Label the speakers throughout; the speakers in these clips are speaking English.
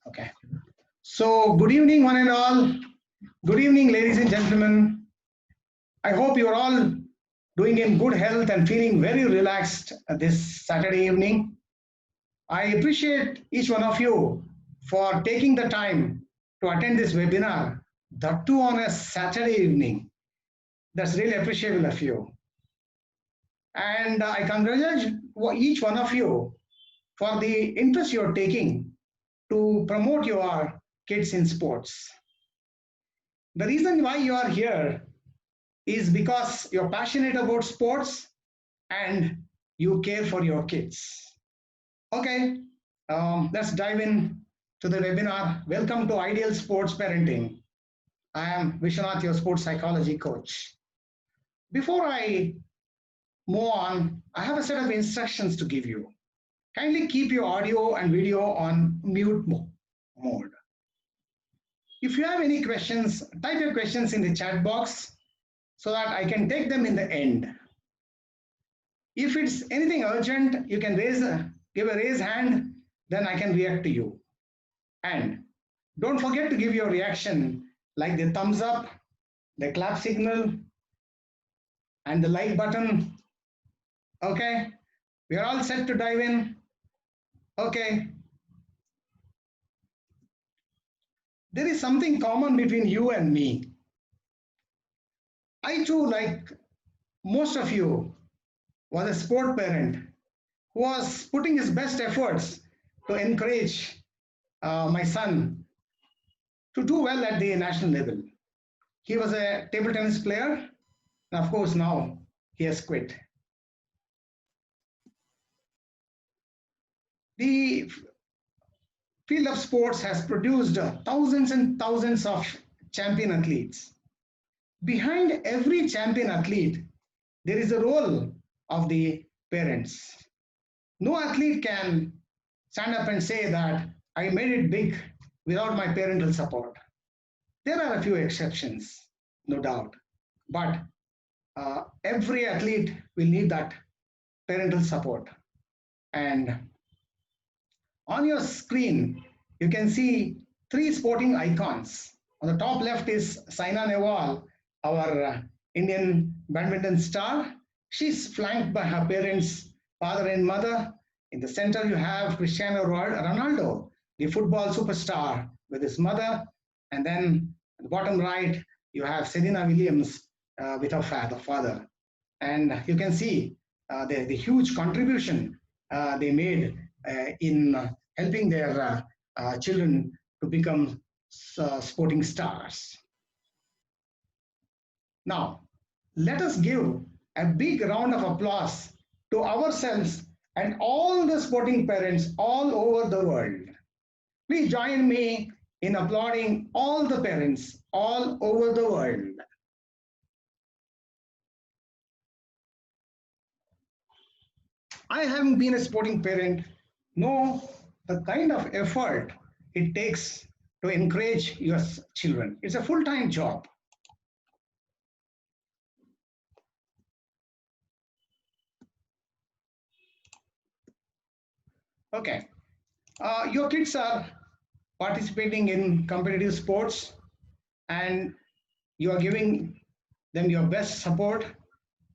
Speaker 1: Okay. So, good evening, one and all. Good evening, ladies and gentlemen. I hope you're all doing in good health and feeling very relaxed this Saturday evening. I appreciate each one of you for taking the time to attend this webinar, that too on a Saturday evening. That's really appreciable of you. And I congratulate each one of you for the interest you're taking to promote your kids in sports. The reason why you are here is because you're passionate about sports and you care for your kids. Okay, let's dive in to the webinar. Welcome to Ideal Sports Parenting. I am Vishwanath, your sports psychology coach. Before I move on, I have a set of instructions to give you. Kindly keep your audio and video on mute mode. If you have any questions, type your questions in the chat box so that I can take them in the end. If it's anything urgent, you can give a raise hand, then I can react to you. And don't forget to give your reaction like the thumbs up, the clap signal, and the like button. Okay, we are all set to dive in. Okay. There is something common between you and me. I too, like most of you, was a sport parent who was putting his best efforts to encourage my son to do well at the national level. He was a table tennis player, and of course now he has quit. The field of sports has produced thousands and thousands of champion athletes. Behind every champion athlete, there is a role of the parents. No athlete can stand up and say that I made it big without my parental support. There are a few exceptions, no doubt, but every athlete will need that parental support. And on your screen, you can see three sporting icons. On the top left is Saina Nehwal, our Indian badminton star. She's flanked by her parents, father and mother. In the center, you have Cristiano Ronaldo, the football superstar, with his mother. And then at the bottom right, you have Serena Williams with her father. And you can see the huge contribution they made in helping their children to become sporting stars. Now, let us give a big round of applause to ourselves and all the sporting parents all over the world. Please join me in applauding all the parents all over the world. I, having been a sporting parent, know the kind of effort it takes to encourage your children. It's a full-time job. Okay, your kids are participating in competitive sports and you are giving them your best support.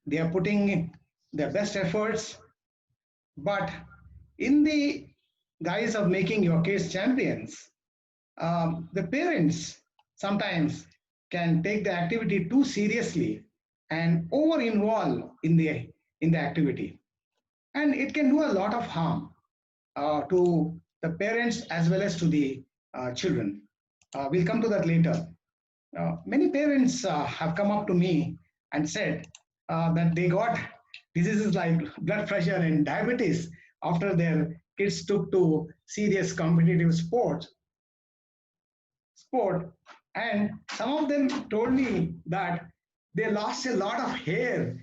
Speaker 1: They are putting their best efforts, but in the guise of making your kids champions, the parents sometimes can take the activity too seriously and over-involve in the activity. And it can do a lot of harm to the parents as well as to the children. We'll come to that later. Many parents have come up to me and said that they got diseases like blood pressure and diabetes after their kids took to serious competitive sport. And some of them told me that they lost a lot of hair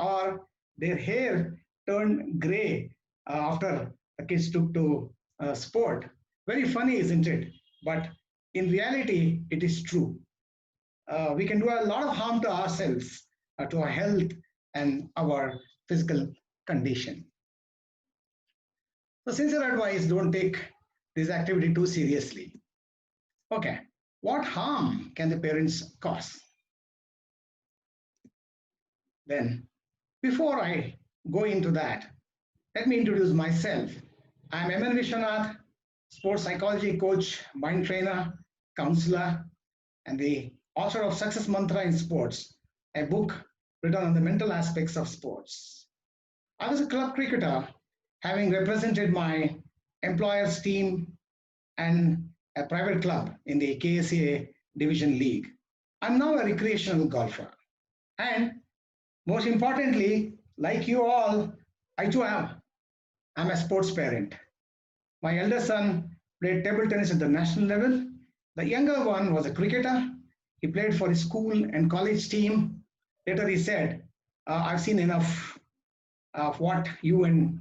Speaker 1: or their hair turned gray after the kids took to sport. Very funny, isn't it? But in reality, it is true. We can do a lot of harm to ourselves, to our health and our physical condition. So sincere advice, don't take this activity too seriously. Okay, what harm can the parents cause? Then, before I go into that, let me introduce myself. I'm MN Vishwanath, sports psychology coach, mind trainer, counselor, and the author of Success Mantra in Sports, a book written on the mental aspects of sports. I was a club cricketer, having represented my employer's team and a private club in the KSA Division League. I'm now a recreational golfer. And most importantly, like you all, I too am a sports parent. My elder son played table tennis at the national level. The younger one was a cricketer. He played for his school and college team. Later he said, I've seen enough of what you and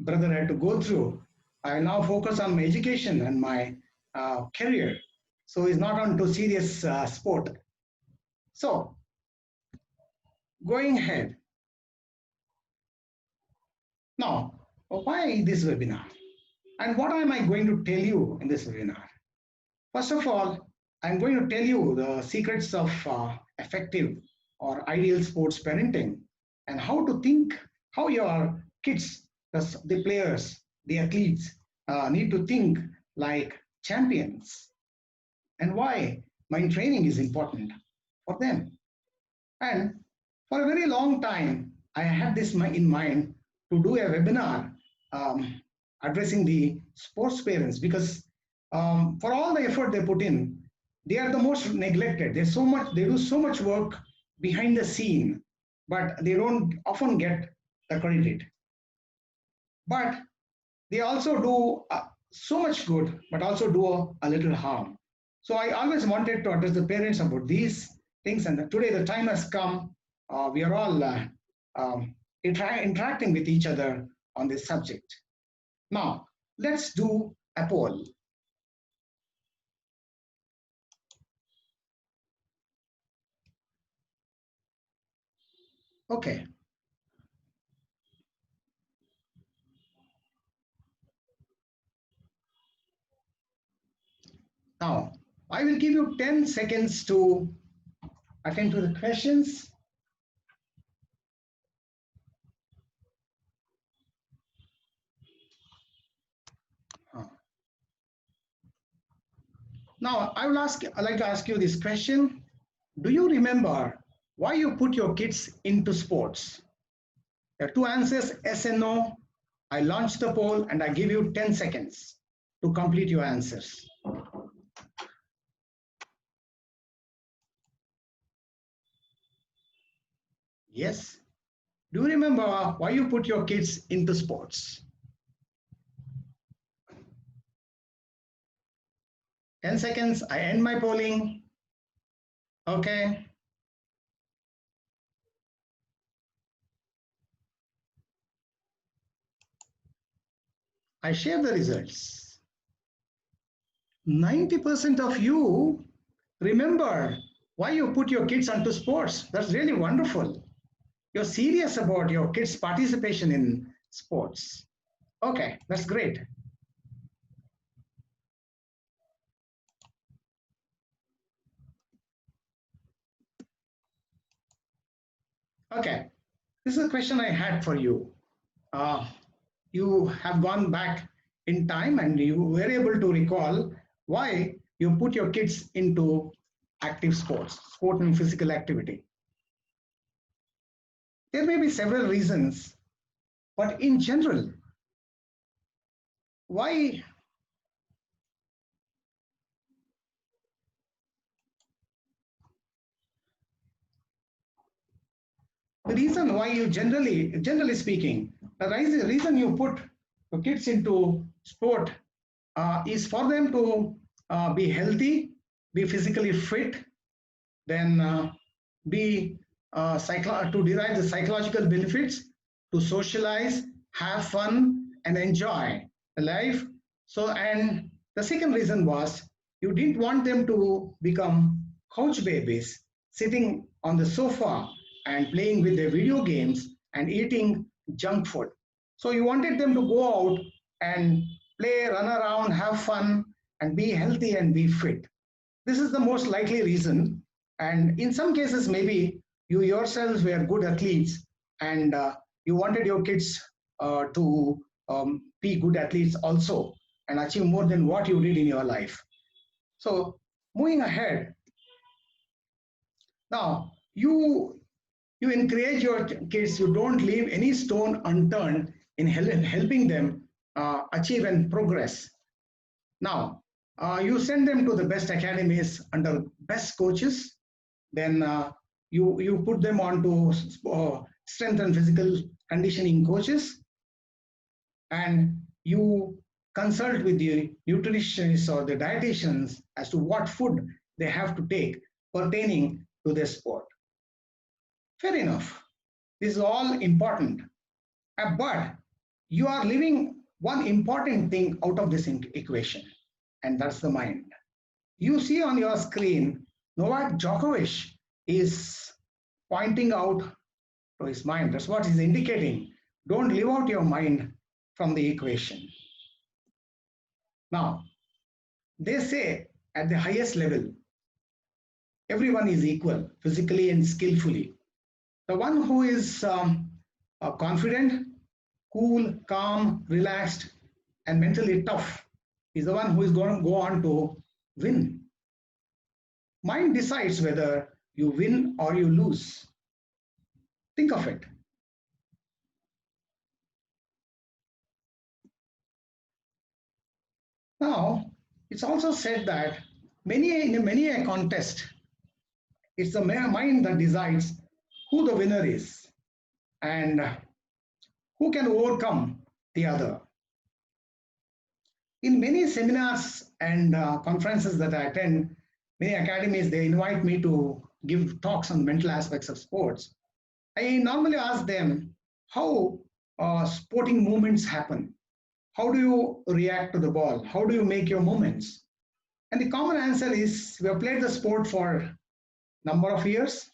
Speaker 1: brother had to go through. I now focus on my education and my career. So he's not on to serious sport. So going ahead. Now, why this webinar? And what am I going to tell you in this webinar? First of all, I'm going to tell you the secrets of effective or ideal sports parenting and how to think, how your kids, the players, the athletes need to think like champions and why mind training is important for them. And for a very long time, I had this in mind to do a webinar addressing the sports parents because for all the effort they put in, they are the most neglected. They do so much work behind the scene, but they don't often get the credit. But they also do so much good, but also do a little harm. So I always wanted to address the parents about these things, and today the time has come. We are all interacting with each other on this subject. Now, let's do a poll. Okay. Now, I will give you 10 seconds to attend to the questions. Now, I'd like to ask you this question. Do you remember why you put your kids into sports? There are two answers, yes and no. I launch the poll and I give you 10 seconds to complete your answers. Yes. Do you remember why you put your kids into sports? 10 seconds, I end my polling. Okay. I share the results. 90% of you remember why you put your kids onto sports. That's really wonderful. You're serious about your kids' participation in sports. Okay, that's great. Okay, this is a question I had for you. You have gone back in time and you were able to recall why you put your kids into active sports, sport and physical activity. There may be several reasons, but in general, why the reason why you generally speaking, the reason you put your kids into sport is for them to be healthy, be physically fit, then be to derive the psychological benefits, to socialize, have fun, and enjoy life. So, and the second reason was you didn't want them to become couch babies, sitting on the sofa and playing with their video games and eating junk food. So you wanted them to go out and play, run around, have fun, and be healthy and be fit. This is the most likely reason. And in some cases, maybe you yourselves were good athletes and you wanted your kids to be good athletes also and achieve more than what you did in your life. So, moving ahead, now you encourage your kids, you don't leave any stone unturned in helping them achieve and progress. Now, you send them to the best academies under best coaches, then you put them on to strength and physical conditioning coaches, and you consult with the nutritionists or the dietitians as to what food they have to take pertaining to their sport. Fair enough. This is all important. But you are leaving one important thing out of this equation, and that's the mind. You see on your screen, Novak Djokovic is pointing out to his mind. That's what he's indicating. Don't leave out your mind from the equation. Now, they say at the highest level, everyone is equal physically and skillfully. The one who is confident, cool, calm, relaxed, and mentally tough is the one who is going to go on to win. Mind decides whether you win or you lose. Think of it. Now, it's also said that in many a contest, it's the mind that decides who the winner is and who can overcome the other. In many seminars and conferences that I attend, many academies, they invite me to give talks on mental aspects of sports. I normally ask them how sporting movements happen. How do you react to the ball? How do you make your movements? And the common answer is we have played the sport for a number of years.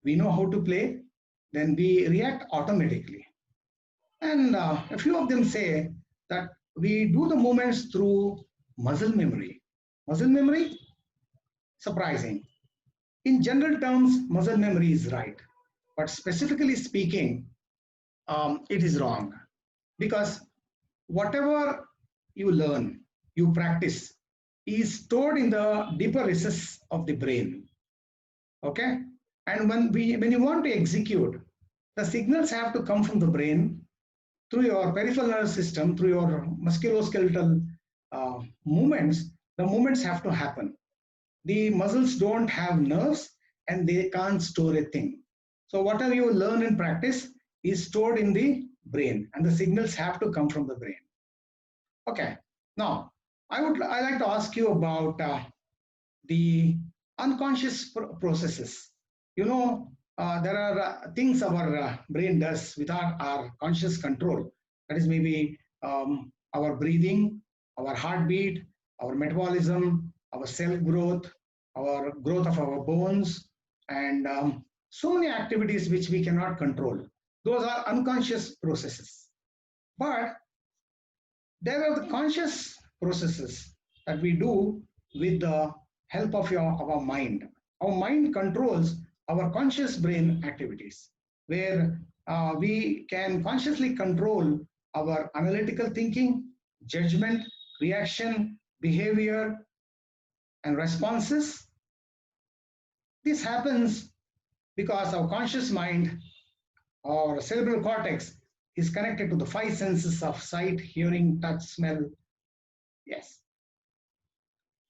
Speaker 1: We know how to play. Then we react automatically. And a few of them say that we do the movements through muscle memory. Muscle memory? Surprising. In general terms, muscle memory is right. But specifically speaking, it is wrong. Because whatever you learn, you practice, is stored in the deeper recesses of the brain. Okay? And when you want to execute, the signals have to come from the brain through your peripheral nervous system, through your musculoskeletal movements. The movements have to happen. The muscles don't have nerves and they can't store a thing. So whatever you learn and practice is stored in the brain, and the signals have to come from the brain. Okay. Now, I like to ask you about the unconscious processes. You know, there are things our brain does without our conscious control. That is maybe our breathing, our heartbeat, our metabolism, our cell growth, our growth of our bones, and so many activities which we cannot control. Those are unconscious processes. But there are the conscious processes that we do with the help of our mind. Our mind controls our conscious brain activities, where we can consciously control our analytical thinking, judgment, reaction, behavior, and responses. This happens because our conscious mind or cerebral cortex is connected to the five senses of sight, hearing, touch, smell. Yes.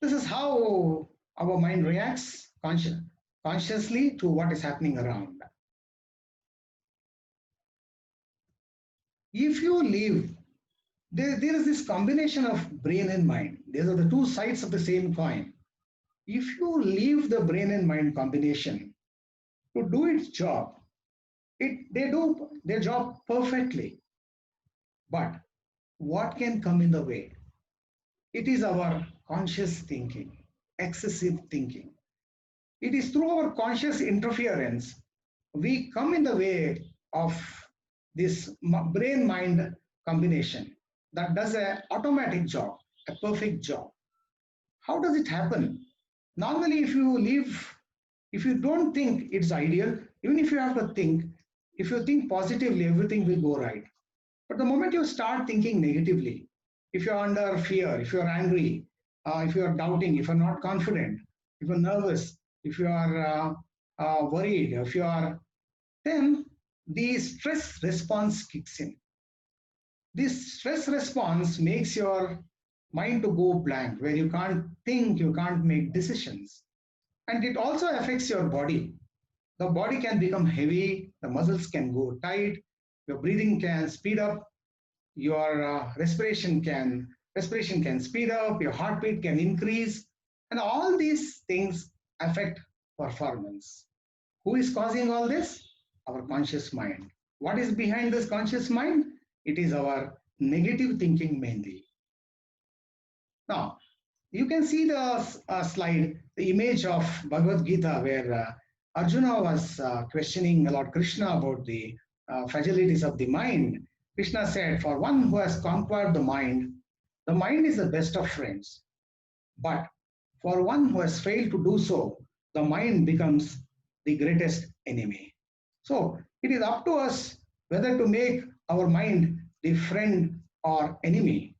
Speaker 1: This is how our mind reacts consciously to what is happening around. If you leave, there is this combination of brain and mind. These are the two sides of the same coin. If you leave the brain and mind combination to do its job, they do their job perfectly. But what can come in the way? It is our conscious thinking, excessive thinking. It is through our conscious interference we come in the way of this brain-mind combination. that does an automatic job, a perfect job. How does it happen? Normally, if you don't think it's ideal, even if you have to think, if you think positively, everything will go right. But the moment you start thinking negatively, if you're under fear, if you're angry, if you're doubting, if you're not confident, if you're nervous, if you are worried, if you are, then the stress response kicks in. This stress response makes your mind to go blank, where you can't think, you can't make decisions. And it also affects your body. The body can become heavy, the muscles can go tight, your breathing can speed up, your respiration can speed up, your heartbeat can increase, and all these things affect performance. Who is causing all this? Our conscious mind. What is behind this conscious mind? It is our negative thinking mainly. Now, you can see the slide, the image of Bhagavad Gita, where Arjuna was questioning Lord Krishna about the fragilities of the mind. Krishna said, for one who has conquered the mind is the best of friends. But for one who has failed to do so, the mind becomes the greatest enemy. So it is up to us whether to make our mind the friend or enemy.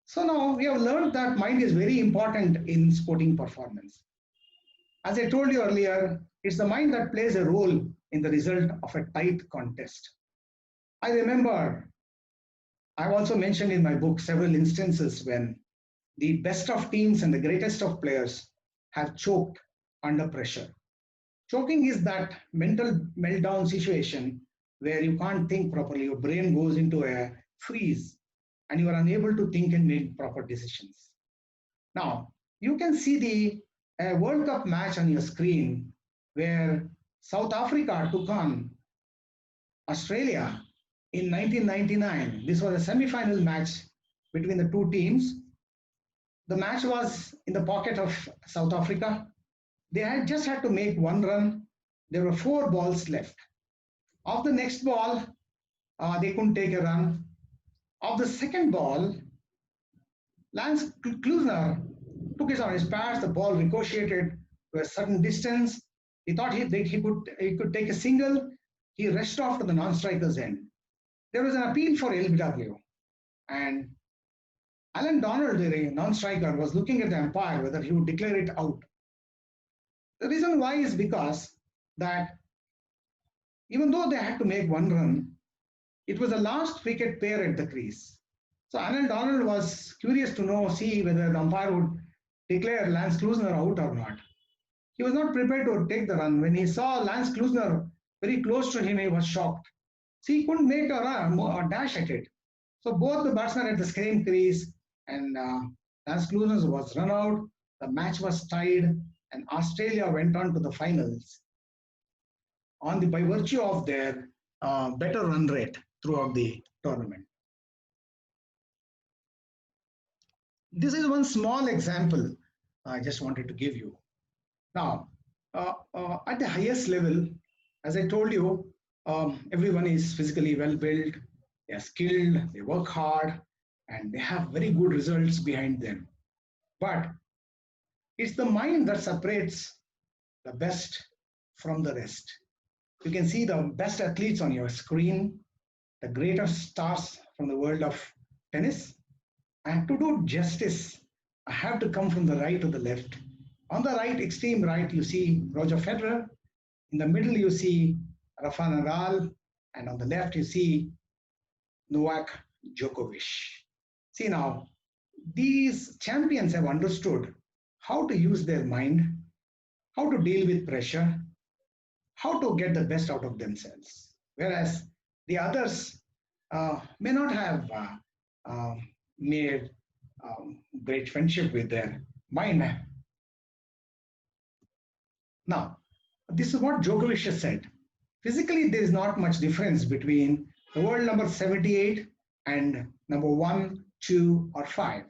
Speaker 1: So now we have learned that mind is very important in sporting performance. As I told you earlier, it's the mind that plays a role in the result of a tight contest. I remember, I've also mentioned in my book several instances when the best of teams and the greatest of players have choked under pressure. Choking is that mental meltdown situation where you can't think properly, your brain goes into a freeze and you are unable to think and make proper decisions. Now, you can see the World Cup match on your screen where South Africa took on Australia in 1999. This was a semi-final match between the two teams. The match was in the pocket of South Africa. They had just had to make one run. There were 4 balls left. Of the next ball, they couldn't take a run. Of the second ball, Lance Klusner took it on his pads. The ball ricocheted to a certain distance. He thought he could take a single. He rushed off to the non-striker's end. There was an appeal for LBW, and Alan Donald, the non-striker, was looking at the umpire whether he would declare it out. The reason why is because that even though they had to make one run, it was the last wicket pair at the crease. So Alan Donald was curious to see whether the umpire would declare Lance Klusner out or not. He was not prepared to take the run. When he saw Lance Klusner very close to him, he was shocked. So he couldn't make a dash at it. So both the batsmen at the same crease, and Lance Klusner was run out. The match was tied, and Australia went on to the finals by virtue of their better run rate throughout the tournament. This is one small example I just wanted to give you. Now, at the highest level, as I told you, everyone is physically well built, they are skilled, they work hard, and they have very good results behind them. But it's the mind that separates the best from the rest. You can see the best athletes on your screen, the greatest stars from the world of tennis. And to do justice, I have to come from the right to the left. On the right, extreme right, you see Roger Federer. In the middle, you see Rafa Nadal. And on the left, you see Novak Djokovic. See now, these champions have understood how to use their mind, how to deal with pressure, how to get the best out of themselves. Whereas the others may not have made great friendship with their mind. Now, this is what Djokovic has said. Physically, there is not much difference between the world number 78 and number 1, 2, or 5.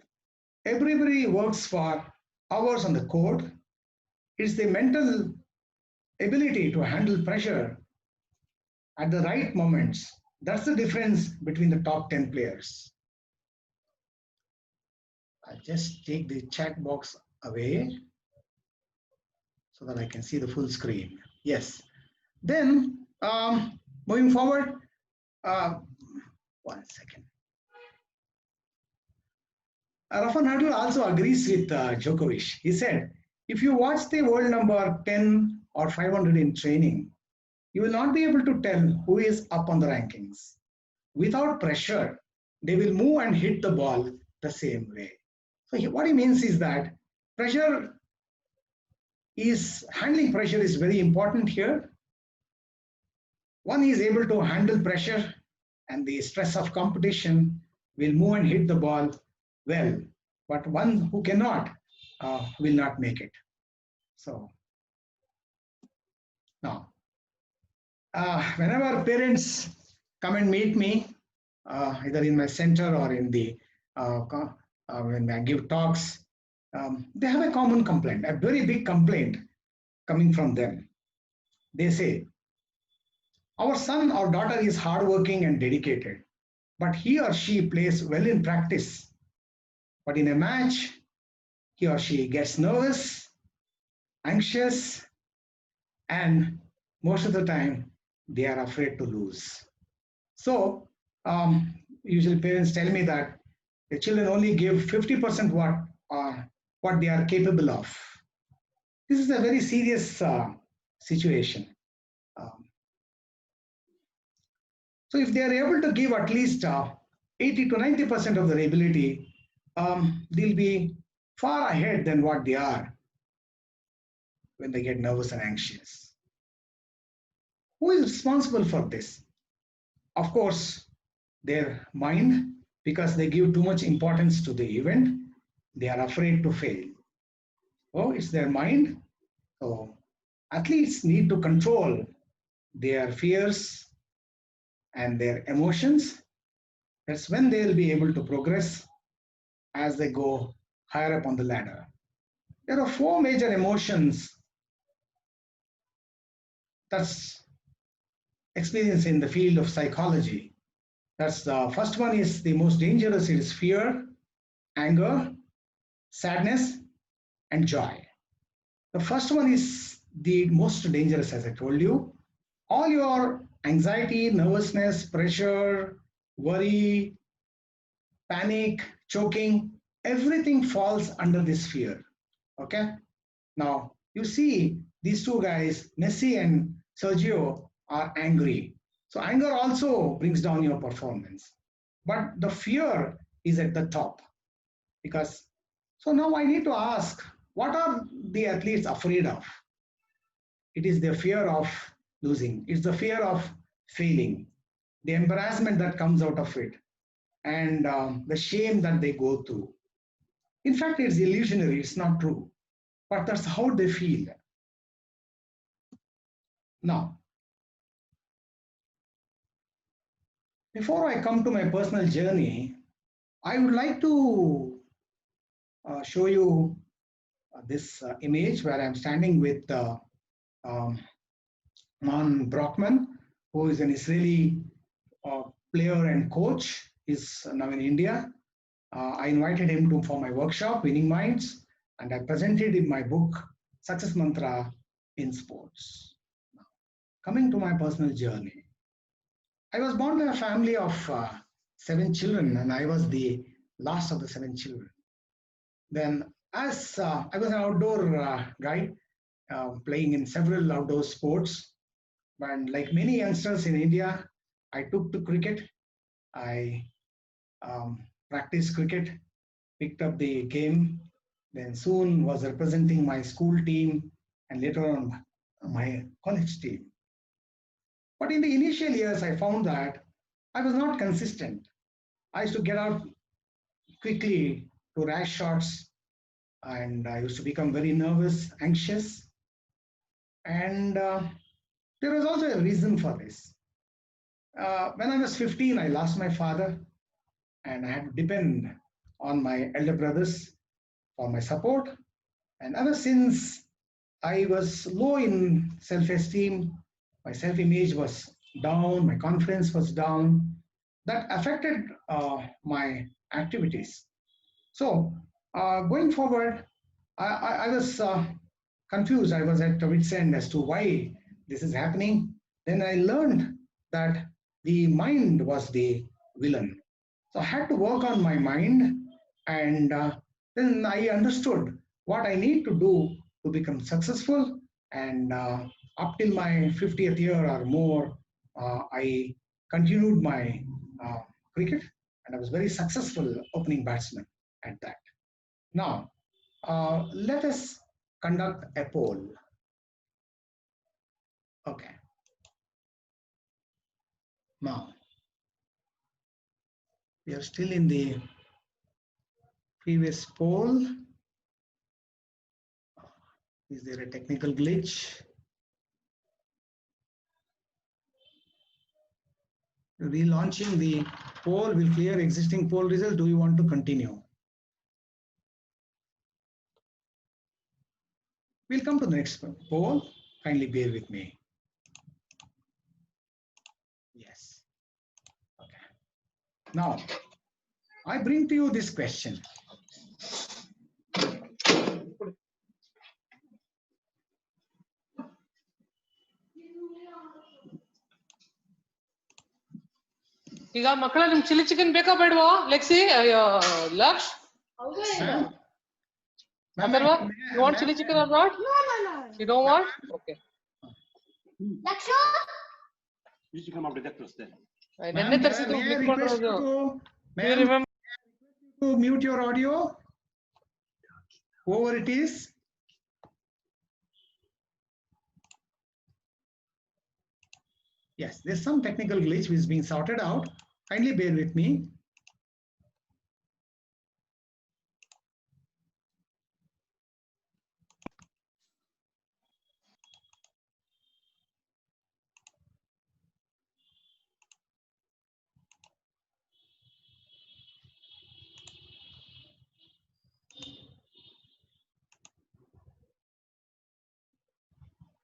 Speaker 1: Everybody works for hours on the court. It's the mental ability to handle pressure at the right moments That's the difference between the top 10 players. I'll just take the chat box away so that I can see the full screen. Yes. Then, moving forward, uh, 1 second. Rafa Nadal also agrees with Djokovic. He said, if you watch the world number 10 or 500 in training, you will not be able to tell who is up on the rankings. Without pressure, they will move and hit the ball the same way. So what he means is that handling pressure is very important here. One is able to handle pressure and the stress of competition will move and hit the ball well, but one who cannot will not make it. So now, whenever parents come and meet me, either in my center or in the when I give talks, they have a common complaint, a very big complaint coming from them. They say, our son or daughter is hardworking and dedicated, but he or she plays well in practice. But in a match, he or she gets nervous, anxious, and most of the time they are afraid to lose. So, usually parents tell me that the children only give 50% what they are capable of. This is a very serious situation. Um, so, if they are able to give at least 80 to 90% of their ability, they'll be far ahead than what they are when they get nervous and anxious. Who is responsible for this? Of course, their mind, because they give too much importance to the event. They are afraid to fail. Oh, it's their mind. So athletes need to control their fears and their emotions. That's when they'll be able to progress as they go higher up on the ladder. There are four major emotions that's experienced in the field of psychology. That's the first one is the most dangerous. It is fear, anger, sadness, and joy. The first one is the most dangerous, as I told you. All your anxiety, nervousness, pressure, worry, panic, choking, everything falls under this fear. Okay? Now, you see these two guys, Messi and Sergio, are angry. So, anger also brings down your performance. But the fear is at the top because, so now I need to ask, what are the athletes afraid of? It is the fear of losing, it's the fear of failing, the embarrassment that comes out of it, and the shame that they go through. In fact, it's illusionary, it's not true, but that's how they feel. Now, before I come to my personal journey, I would like to show you this image where I'm standing with um, Man Brockman, who is an Israeli player and coach. He's now in India. I invited him for my workshop, Winning Minds, and I presented him my book, Success Mantra in Sports. Now, coming to my personal journey, I was born to a family of 7 children, and I was the last of the 7 children. Then, as I was an outdoor guy, playing in several outdoor sports, and like many youngsters in India, I took to cricket. I practiced cricket, picked up the game, then soon was representing my school team and later on my college team. But in the initial years, I found that I was not consistent. I used to get out quickly to rash shots and I used to become very nervous, anxious. And there was also a reason for this. When I was 15, I lost my father and I had to depend on my elder brothers for my support. And ever since I was low in self esteem, my self image was down, my confidence was down. That affected my activities. So going forward, I was confused. I was at wit's end as to why this is happening. Then I learned that the mind was the villain. So I had to work on my mind, and then I understood what I need to do to become successful. And up till my 50th year or more, I continued my uh, cricket, and I was very successful opening batsman at that. Now, let us conduct a poll. Okay. Now, we are still in the previous poll. Is there a technical glitch? Relaunching the poll will clear existing poll result. Do you want to continue? We'll come to the next poll. Kindly bear with me. Yes. Okay. Now, I bring to you this question.
Speaker 2: ಈಗ ಮಕ್ಕಳ ನಿಮ್ chilli chicken ಬೇಕಾ ಬೇಡವಾ ಲೆಕ್ಸಿ ಲಕ್ಷ್ Atharva you want chili chicken or not? No. You don't want? Okay. ಲಕ್ಷು chili chicken ಮಾಡ್ಬಿಡಿ ದಕ್ಕಿಸ್ತೆ ನೆನ್ನೆ ತರಿಸಿದ್ದು miss ಮಾಡ್ಕೊಳ್ಳೋದು. You remember
Speaker 1: to mute your audio? Whoever it is. Yes, there's some technical glitch which is being sorted out. Kindly bear with me.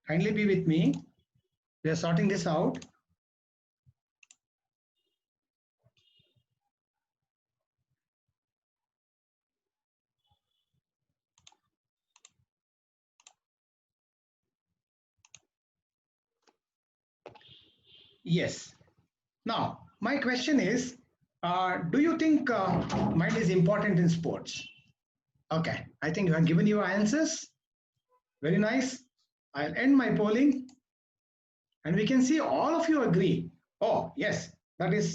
Speaker 1: Kindly be with me. We are sorting this out. Yes. Now, my question is, do you think mind is important in sports? Okay, I think you have given your answers. Very nice. I'll end my polling, and we can see all of you agree. Oh, yes, that is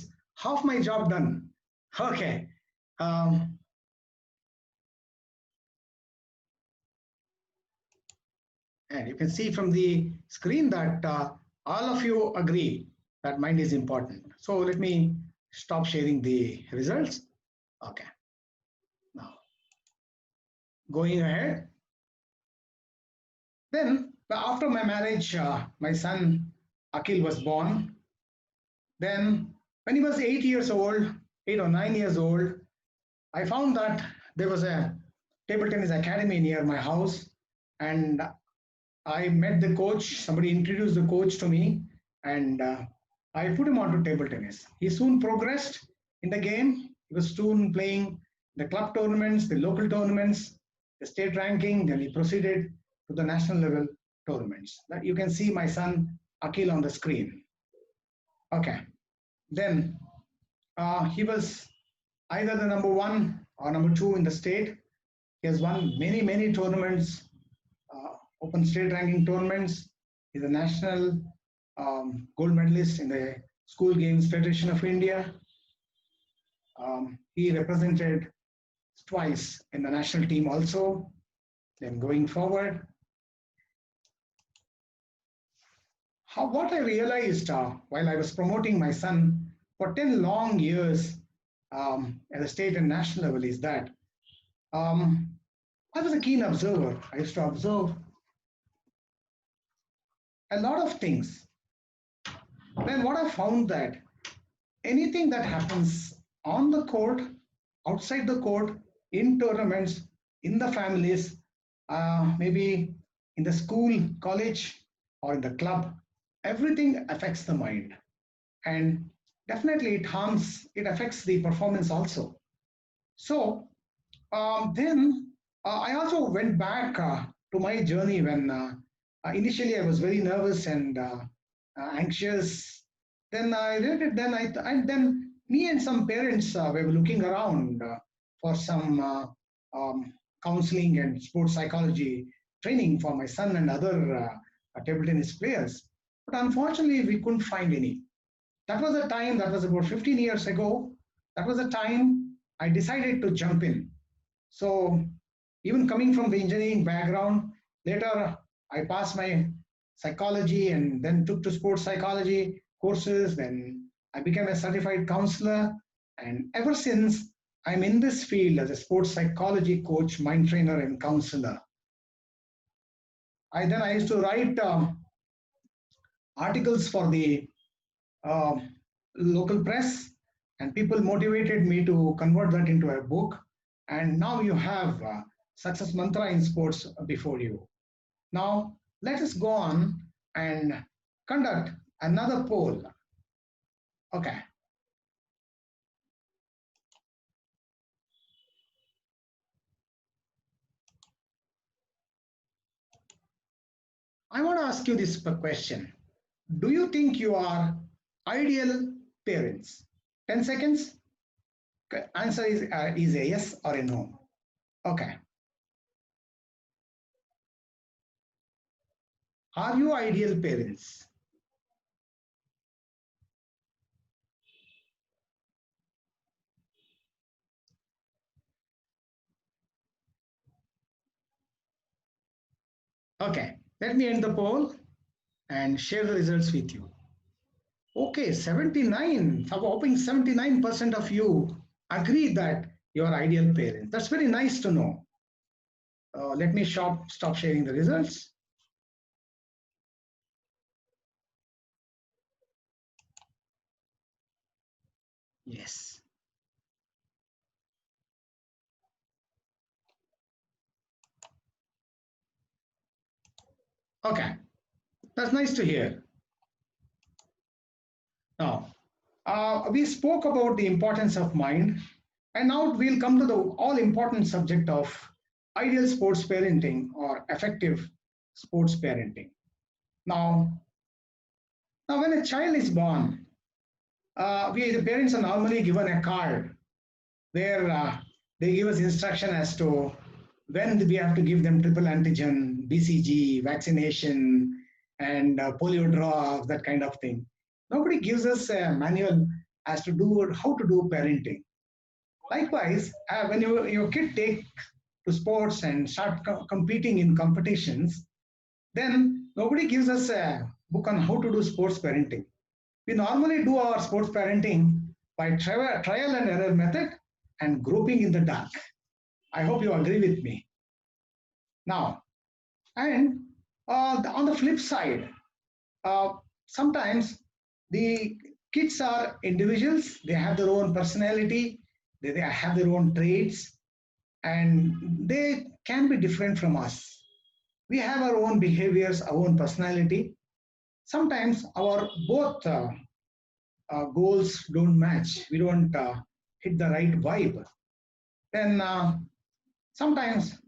Speaker 1: half my job done. Okay. And you can see from the screen that all of you agree that mind is important. So let me stop sharing the results. Okay. Now, going ahead. Then, after my marriage, my son Akhil was born. Then, when he was 8 years old, 8 or 9 years old, I found that there was a table tennis academy near my house, and I met the coach. Somebody introduced the coach to me, and I put him onto table tennis. He soon progressed in the game. He was soon playing the club tournaments, the local tournaments, the state ranking. Then he proceeded to the national level tournaments. You can see my son Akhil on the screen. Okay. Then he was either the number 1 or number 2 in the state. He has won many tournaments, open state ranking tournaments. He's a national gold medalist in the School Games Federation of India. He represented twice in the national team also. Then going forward, what I realized while I was promoting my son for 10 long years at the state and national level is that I was a keen observer. I used to observe a lot of things. Then what I found that anything that happens on the court, outside the court, in tournaments, in the families, maybe in the school, college, or in the club, everything affects the mind. and definitely it affects the performance also. So then I also went back to my journey when initially I was very nervous and anxious. Then I read it. Then me and some parents were looking around for some counseling and sports psychology training for my son and other table tennis players. But unfortunately, we couldn't find any. That was the time. That was about 15 years ago. That was the time I decided to jump in. So even coming from the engineering background, later I passed my psychology and then took to sports psychology courses. Then I became a certified counselor. And ever since, I'm in this field as a sports psychology coach, mind trainer, and counselor. I used to write articles for the uh, local press, and people motivated me to convert that into a book. And now you have success mantra in sports before you. Now let us go on and conduct another poll. Okay. I want to ask you this question. Do you think you are ideal parents? 10 seconds. Answer is a yes or a no. Okay. Are you ideal parents? Okay, let me end the poll and share the results with you. Okay, 79, so hoping 79% of you agree that you're ideal parents. That's very nice to know. Let me stop sharing the results. Yes. Okay, that's nice to hear. Now, we spoke about the importance of mind, and now we'll come to the all-important subject of ideal sports parenting or effective sports parenting. Now, when a child is born, we the parents are normally given a card where they give us instruction as to when we have to give them triple antigen, BCG, vaccination, and polio drops, that kind of thing. Nobody gives us a manual as to how to do parenting. Likewise, when your kid take to sports and start competing in competitions, then nobody gives us a book on how to do sports parenting. We normally do our sports parenting by trial and error method and groping in the dark. I hope you agree with me. Now, and on the flip side, sometimes the kids are individuals, they have their own personality, they have their own traits, and they can be different from us. We have our own behaviors, our own personality. Sometimes our both goals don't match. We don't hit the right vibe. Then sometimes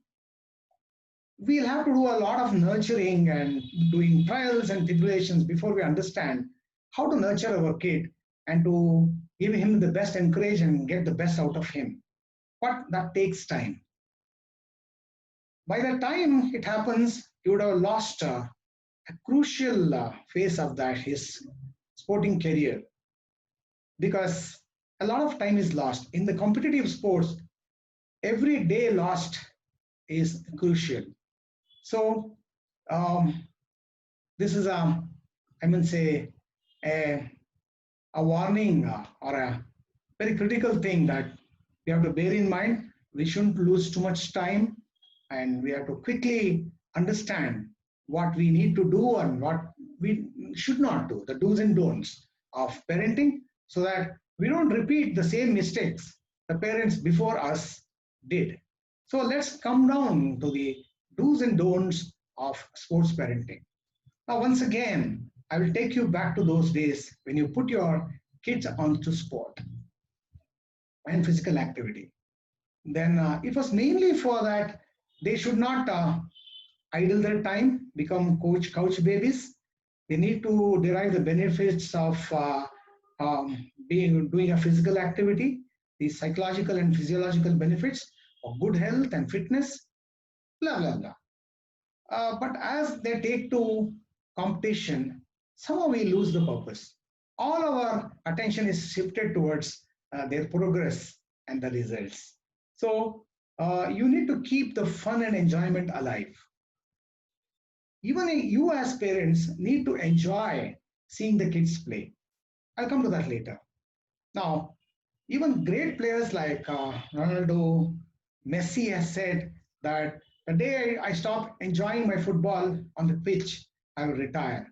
Speaker 1: we'll have to do a lot of nurturing and doing trials and tribulations before we understand how to nurture our kid and to give him the best encouragement and get the best out of him. But that takes time. By the time it happens, he would have lost a crucial phase of his sporting career, because a lot of time is lost. In the competitive sports, every day lost is crucial. So this is I mean say a warning or a very critical thing that we have to bear in mind. We shouldn't lose too much time, and we have to quickly understand what we need to do and what we should not do, the do's and don'ts of parenting, so that we don't repeat the same mistakes the parents before us did. So let's come down to the do's and don'ts of sports parenting. Now, once again, I will take you back to those days when you put your kids onto sport and physical activity. Then it was mainly for that they should not idle their time, become couch babies. They need to derive the benefits of being doing a physical activity, the psychological and physiological benefits of good health and fitness, blah blah blah. But as they take to competition, somehow we lose the purpose. All our attention is shifted towards their progress and the results. So you need to keep the fun and enjoyment alive. Even you as parents need to enjoy seeing the kids play. I'll come to that later. Now, even great players like Ronaldo, Messi has said that the day I stop enjoying my football on the pitch, I will retire.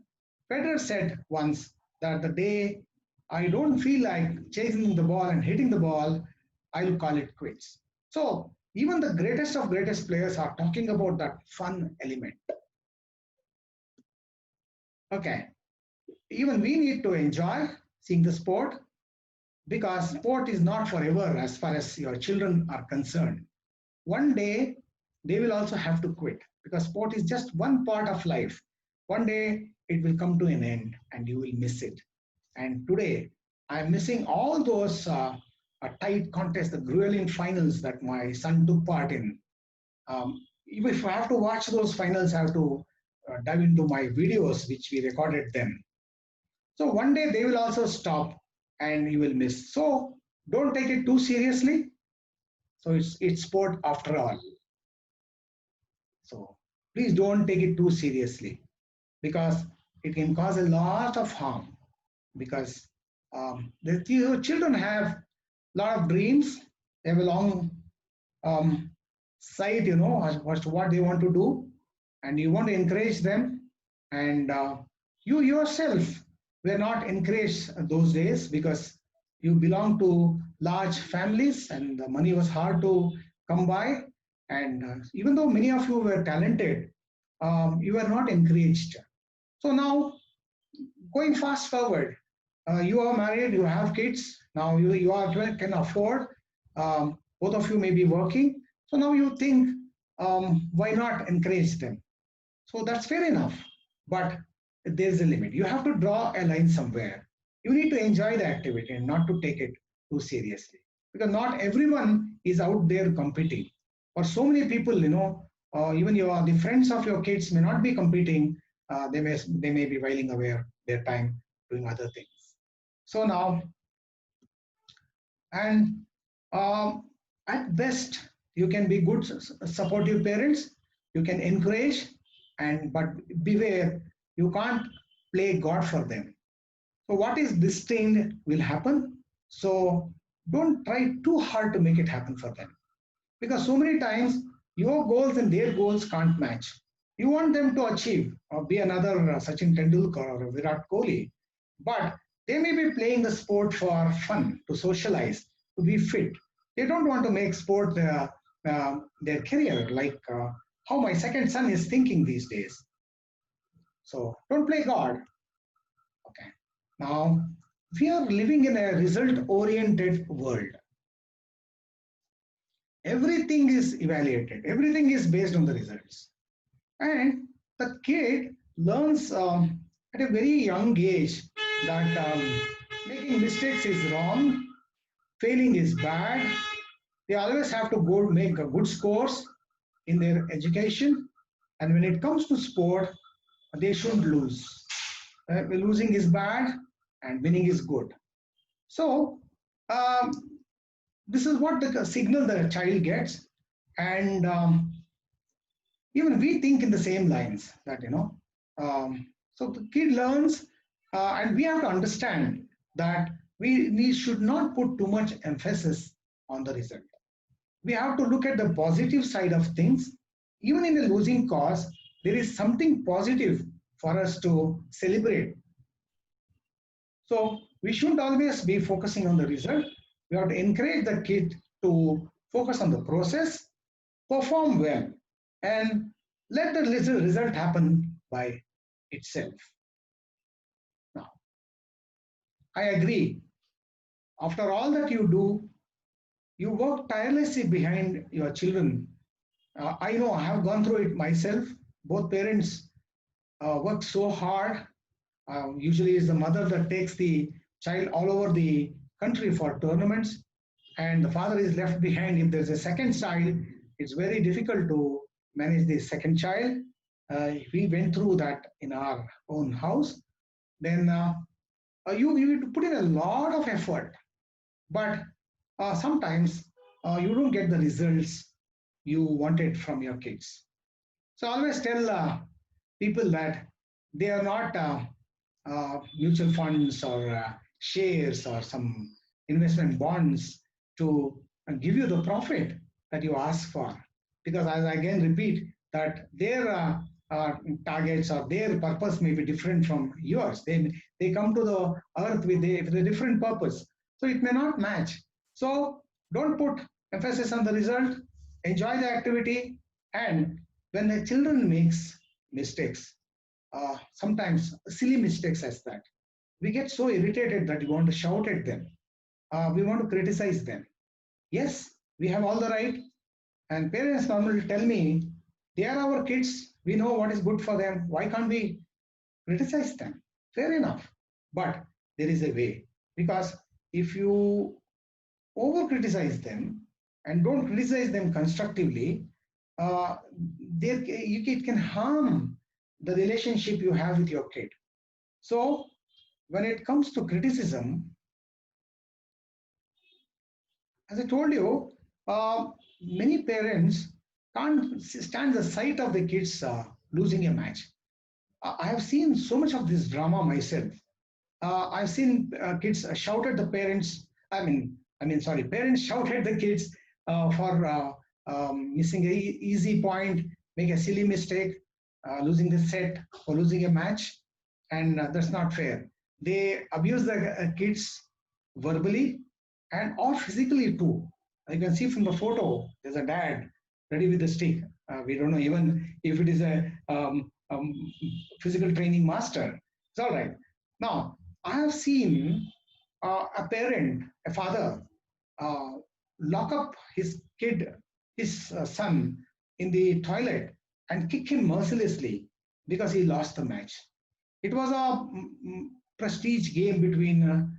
Speaker 1: Federer said once that the day I don't feel like chasing the ball and hitting the ball, I will call it quits. So even the greatest of greatest players are talking about that fun element. Okay, even we need to enjoy seeing the sport because sport is not forever as far as your children are concerned. One day they will also have to quit because sport is just one part of life. One day it will come to an end and you will miss it. And today I'm missing all those tight contests, the grueling finals that my son took part in. If I have to watch those finals, I have to dive into my videos which we recorded them. So one day they will also stop and you will miss. So don't take it too seriously. So it's sport after all. So please don't take it too seriously because it can cause a lot of harm. Because the children have a lot of dreams. They have a long sight, what they want to do, and you want to encourage them. And you yourself were not encouraged those days because you belong to large families and the money was hard to come by. And even though many of you were talented, you were not encouraged. So now, going fast forward, you are married, you have kids, now you are can afford, both of you may be working. So now you think, why not encourage them? So that's fair enough. But there's a limit. You have to draw a line somewhere. You need to enjoy the activity and not to take it too seriously. Because not everyone is out there competing. For so many people, even the friends of your kids may not be competing. They may be whiling away their time doing other things. So now, and at best, you can be good, supportive parents. You can encourage, but beware, you can't play God for them. So what is destined will happen. So don't try too hard to make it happen for them. Because so many times your goals and their goals can't match. You want them to achieve or be another Sachin Tendulkar or Virat Kohli, but they may be playing the sport for fun, to socialize, to be fit. They don't want to make sport their career, like how my second son is thinking these days. So don't play God. Okay. Now, we are living in a result-oriented world. Everything is evaluated. Everything is based on the results. And the kid learns at a very young age that making mistakes is wrong, failing is bad. They always have to go make a good scores in their education. And when it comes to sport, they shouldn't lose. Losing is bad and winning is good. So um, this is what the signal that a child gets. And even we think in the same lines that, so the kid learns and we have to understand that we should not put too much emphasis on the result. We have to look at the positive side of things. Even in a losing cause, there is something positive for us to celebrate. So we shouldn't always be focusing on the result. We have to encourage the kid to focus on the process, perform well, and let the result happen by itself. I agree. After all that you do, you work tirelessly behind your children. I know I have gone through it myself. Both parents work so hard. Usually, it's the mother that takes the child all over the country for tournaments, and the father is left behind. If there's a second child, it's very difficult to manage the second child. We went through that in our own house. Then you need to put in a lot of effort, but sometimes you don't get the results you wanted from your kids. So I always tell people that they are not mutual funds or shares or some investment bonds to give you the profit that you ask for. Because as I again repeat that their targets or their purpose may be different from yours. They come to the earth with a different purpose. So it may not match. So don't put emphasis on the result, enjoy the activity, and when the children makes mistakes, sometimes silly mistakes as that, we get so irritated that we want to shout at them. We want to criticize them. Yes, we have all the right. And parents normally tell me, they are our kids. We know what is good for them. Why can't we criticize them? Fair enough. But there is a way. Because if you over criticize them and don't criticize them constructively, it can harm the relationship you have with your kid. So when it comes to criticism, as I told you, many parents can't stand the sight of the kids losing a match. I have seen so much of this drama myself. I've seen kids shout at the parents. Sorry, parents shout at the kids for missing a easy point, make a silly mistake, losing the set or losing a match, and that's not fair. They abuse the kids verbally and or physically too. You can see from the photo, there's a dad ready with the stick. We don't know even if it is a physical training master. It's all right. Now, I have seen a parent, a father, uh, lock up his kid, his son, in the toilet and kick him mercilessly because he lost the match. It was a prestige game between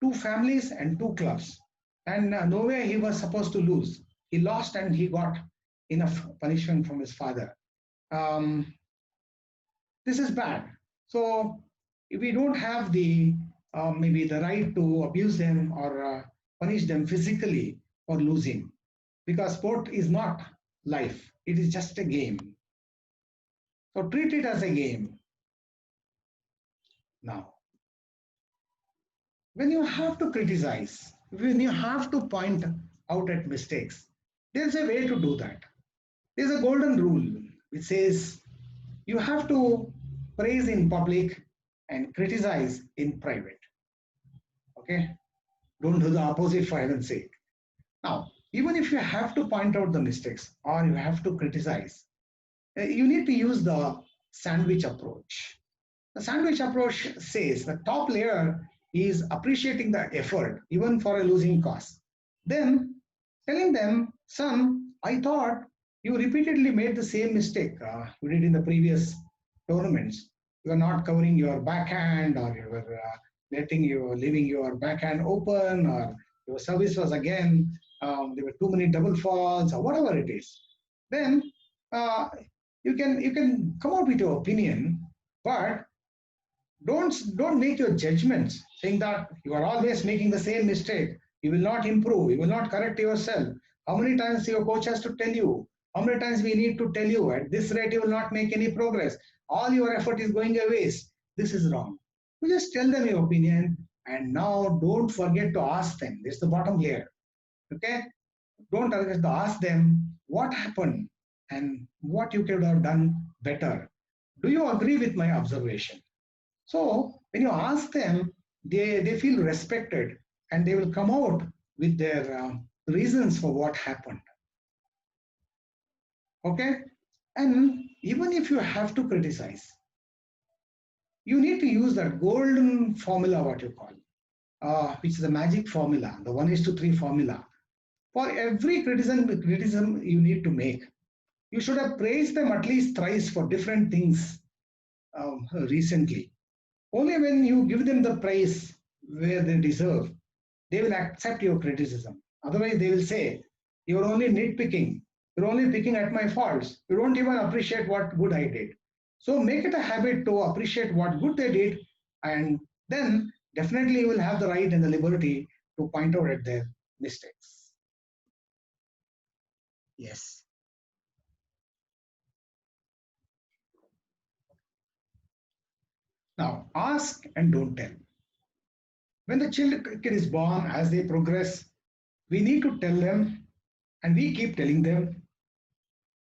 Speaker 1: two families and two clubs, and nowhere he was supposed to lose. He lost and he got enough punishment from his father. Um, this is bad. So if we don't have the maybe the right to abuse them or punish them physically for losing, because sport is not life, it is just a game. So treat it as a game. Now, when you have to criticize, when you have to point out at mistakes, there's a way to do that. There's a golden rule which says you have to praise in public and criticize in private. Okay? Don't do the opposite for heaven's sake. Now, even if you have to point out the mistakes or you have to criticize, you need to use the sandwich approach. The sandwich approach says the top layer is appreciating the effort, even for a losing cause. Then telling them, son, I thought you repeatedly made the same mistake you did in the previous tournaments. You are not covering your backhand, or you were leaving your backhand open, or your service was again, there were too many double faults, or whatever it is. Then uh, you can come out with your opinion, but don't make your judgments saying that you are always making the same mistake. You will not improve. You will not correct yourself. How many times your coach has to tell you? How many times we need to tell you? At this rate, you will not make any progress. All your effort is going a waste. This is wrong. You just tell them your opinion, and now don't forget to ask them. This is the bottom layer. Okay? Don't forget to ask them what happened and what you could have done better. Do you agree with my observation? So when you ask them, they feel respected and they will come out with their reasons for what happened. Okay? And even if you have to criticize, you need to use that golden formula, what you call. which is a magic formula, the 1:3 formula. For every criticism you need to make, you should have praised them at least thrice for different things recently. Only when you give them the praise where they deserve, they will accept your criticism. Otherwise, they will say, you're only nitpicking. You're only picking at my faults. You don't even appreciate what good I did. So make it a habit to appreciate what good they did, and then definitely you will have the right and the liberty to point out at their mistakes. Yes. Now, ask and don't tell. When the kid is born, as they progress, we need to tell them, and we keep telling them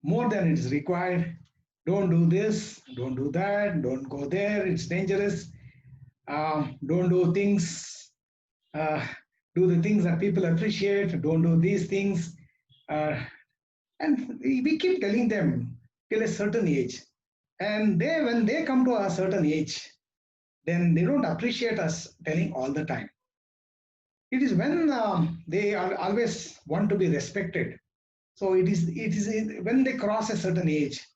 Speaker 1: more than it is required. Don't do this, don't do that, don't go there, it's dangerous. Don't do things, uh, do the things that people appreciate, don't do these things. Uh, and we keep telling them till a certain age. And when they come to a certain age, then they don't appreciate us telling all the time. It is when they are always want to be respected. So it is when they cross a certain age,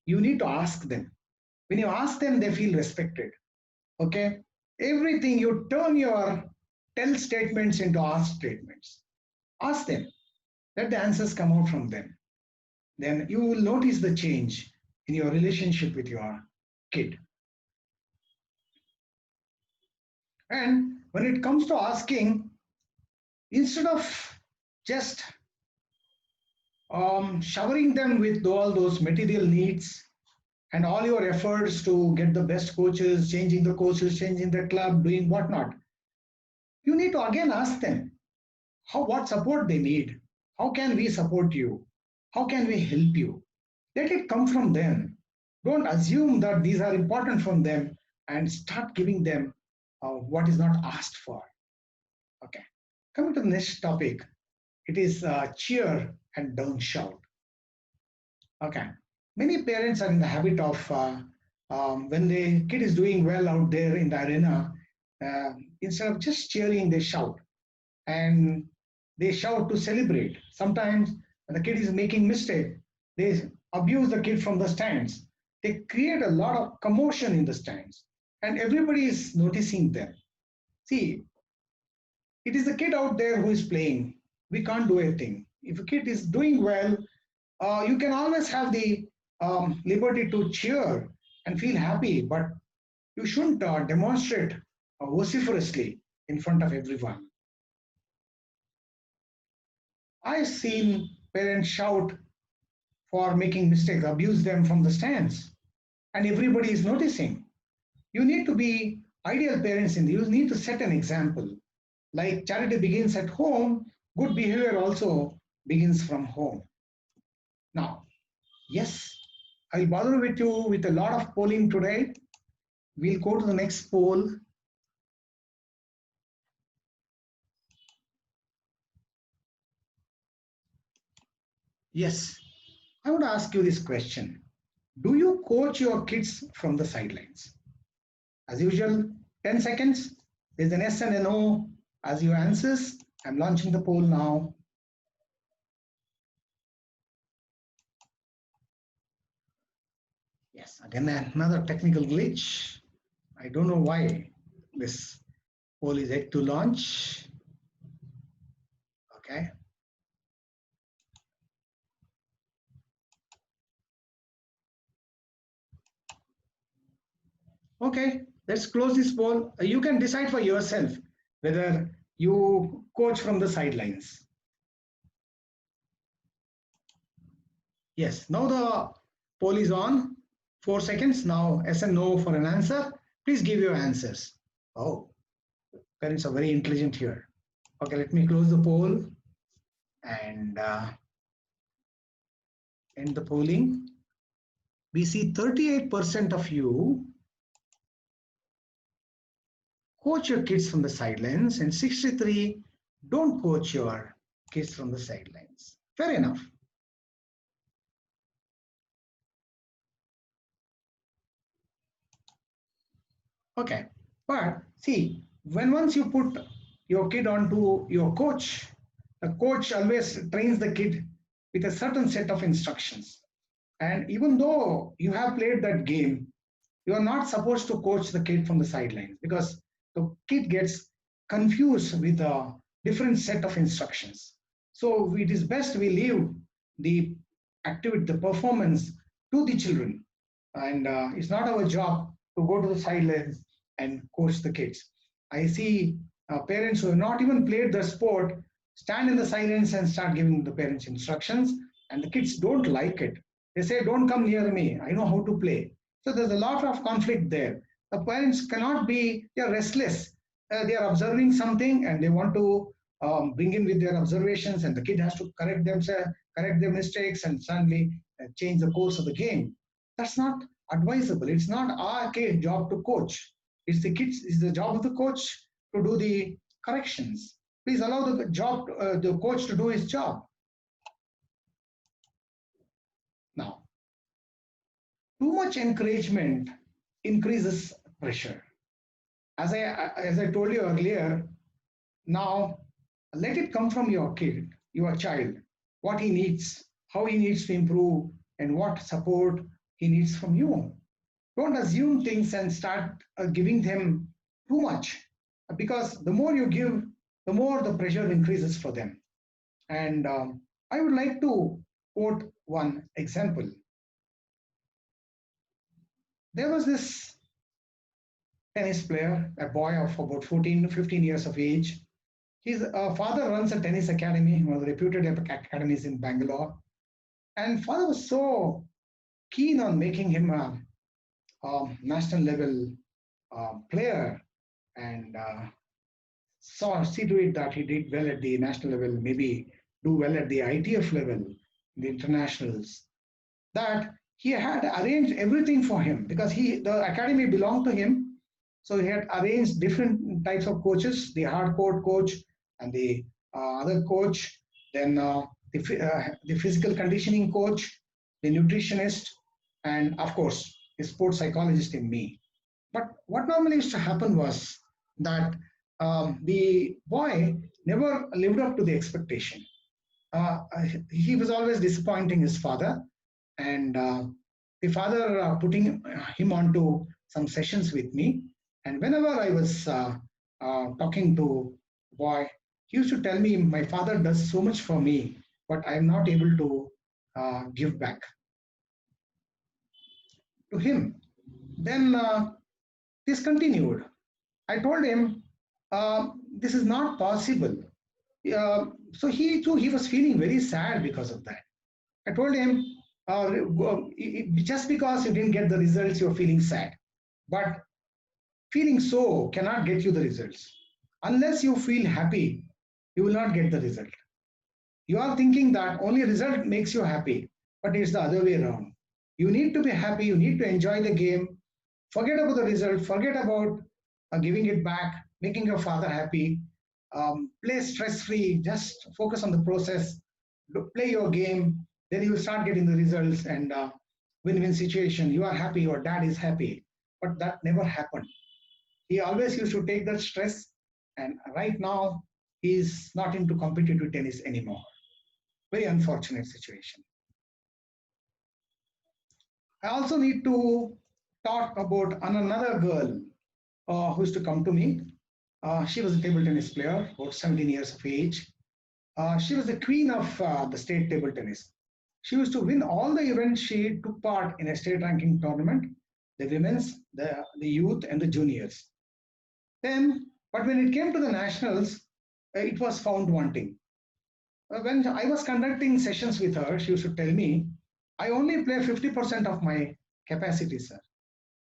Speaker 1: you need to ask them. When you ask them, they feel respected. Okay, everything you turn your tell statements into ask statements. Ask them. Let the answers come out from them. Then you will notice the change in your relationship with your kid. And when it comes to asking, instead of just showering them with all those material needs and all your efforts to get the best coaches, changing the coaches, changing the club, doing whatnot, you need to again ask them what support they need. How can we support you? How can we help you? Let it come from them. Don't assume that these are important from them and start giving them what is not asked for. Okay. Coming to the next topic, it is cheer and don't shout. Okay. Many parents are in the habit of when the kid is doing well out there in the arena, instead of just cheering, they shout. And they shout to celebrate. Sometimes when the kid is making mistake, they abuse the kid from the stands. They create a lot of commotion in the stands, and everybody is noticing them. See, it is the kid out there who is playing. We can't do anything. If a kid is doing well, you can always have the liberty to cheer and feel happy, but you shouldn't demonstrate vociferously in front of everyone. I've seen parents shout for making mistakes, abuse them from the stands, and everybody is noticing. You need to be ideal parents in this. You need to set an example. Like charity begins at home, good behavior also begins from home. Now, yes, I'll bother with you with a lot of polling today. We'll go to the next poll. Yes, I want to ask you this question. Do you coach your kids from the sidelines? As usual, 10 seconds. There's an yes and a no as your answers. I'm launching the poll now. Yes, again, another technical glitch. I don't know why this poll is yet to launch. Okay. Okay, let's close this poll. You can decide for yourself whether you coach from the sidelines. Yes, now the poll is on. 4 seconds. Now, yes and no for an answer. Please give your answers. Oh, parents are very intelligent here. Okay, let me close the poll and end the polling. We see 38% of you coach your kids from the sidelines and 63 don't coach your kids from the sidelines. Fair enough. Okay, but see, when once you put your kid onto your coach. The coach always trains the kid with a certain set of instructions. And even though you have played that game, you are not supposed to coach the kid from the sidelines because the kid gets confused with a different set of instructions. So it is best we leave the activity, the performance to the children. And it's not our job to go to the sidelines and coach the kids. I see parents who have not even played the sport stand in the silence and start giving the parents instructions, and the kids don't like it. They say, "Don't come near me. I know how to play." So there's a lot of conflict there. The parents cannot be, they're restless. They are observing something and they want to bring in with their observations, and the kid has to correct themselves, correct their mistakes, and suddenly change the course of the game. That's not advisable. It's not our kid job to coach. It's the job of the coach to do the corrections. Please allow the coach to do his job. Now, too much encouragement increases pressure. As I told you earlier, now let it come from your kid, your child, what he needs, how he needs to improve, and what support he needs from you. Don't assume things and start giving them too much, because the more you give, the more the pressure increases for them. And I would like to quote one example. There was this tennis player, a boy of about 14, 15 years of age. His father runs a tennis academy, one of the reputed academies in Bangalore. And father was so keen on making him a national level player, and see to it that he did well at the national level, maybe do well at the ITF level, the internationals, that he had arranged everything for him because the academy belonged to him. So he had arranged different types of coaches, the hardcore coach and the other coach, then the physical conditioning coach, the nutritionist, and of course, the sports psychologist in me. But what normally used to happen was that the boy never lived up to the expectation. He was always disappointing his father, and the father putting him onto some sessions with me. And whenever I was talking to the boy, he used to tell me, "My father does so much for me, but I am not able to give back to him." Then this continued. I told him, this is not possible. So he too, he was feeling very sad because of that. I told him, just because you didn't get the results, you're feeling sad. But feeling so cannot get you the results. Unless you feel happy, you will not get the result. You are thinking that only result makes you happy, but it's the other way around. You need to be happy, you need to enjoy the game, forget about the result, forget about giving it back, making your father happy, play stress-free, just focus on the process, play your game, then you will start getting the results, and win-win situation. You are happy, your dad is happy. But that never happened. He always used to take that stress, and right now he's not into competitive tennis anymore. Very unfortunate situation. I also need to talk about another girl who used to come to me. She was a table tennis player, about 17 years of age. She was the queen of the state table tennis. She used to win all the events she took part in a state ranking tournament, the women's, the youth, and the juniors. But when it came to the nationals, it was found wanting. When I was conducting sessions with her, she used to tell me, "I only play 50% of my capacity, sir."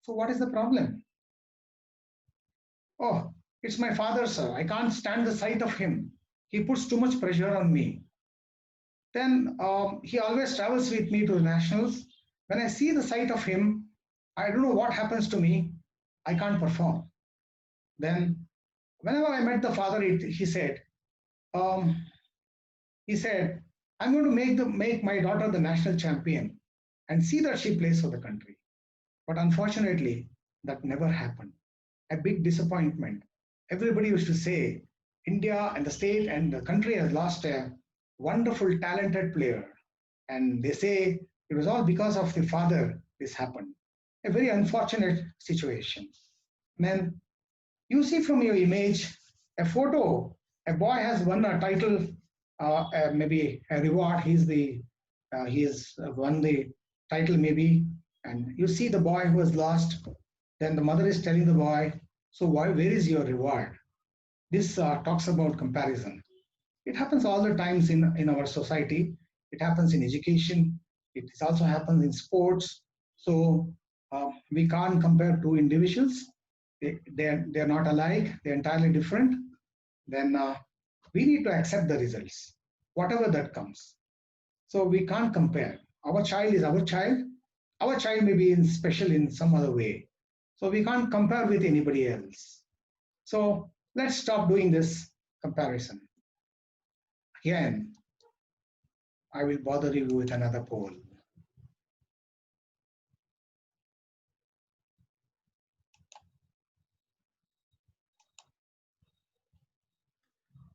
Speaker 1: So what is the problem? "Oh, it's my father, sir. I can't stand the sight of him. He puts too much pressure on me." Then he always travels with me to the nationals. When I see the sight of him, I don't know what happens to me. I can't perform. Then whenever I met the father, he said, um, "I'm going to make my daughter the national champion and see that she plays for the country." But unfortunately, that never happened. A big disappointment. Everybody used to say, India and the state and the country has lost a wonderful, talented player. And they say it was all because of the father this happened. A very unfortunate situation. Then you see from your image a photo, a boy has won a title, maybe a reward. He has won the title maybe, and you see the boy who has lost. Then the mother is telling the boy, so why, where is your reward? This talks about comparison. It happens all the times in our society. It happens in education. It also happens in sports. So we can't compare two individuals. They're not alike. They're entirely different. Then we need to accept the results, whatever that comes. So we can't compare. Our child is our child. Our child may be special in some other way. So we can't compare with anybody else. So let's stop doing this comparison. Again, I will bother you with another poll.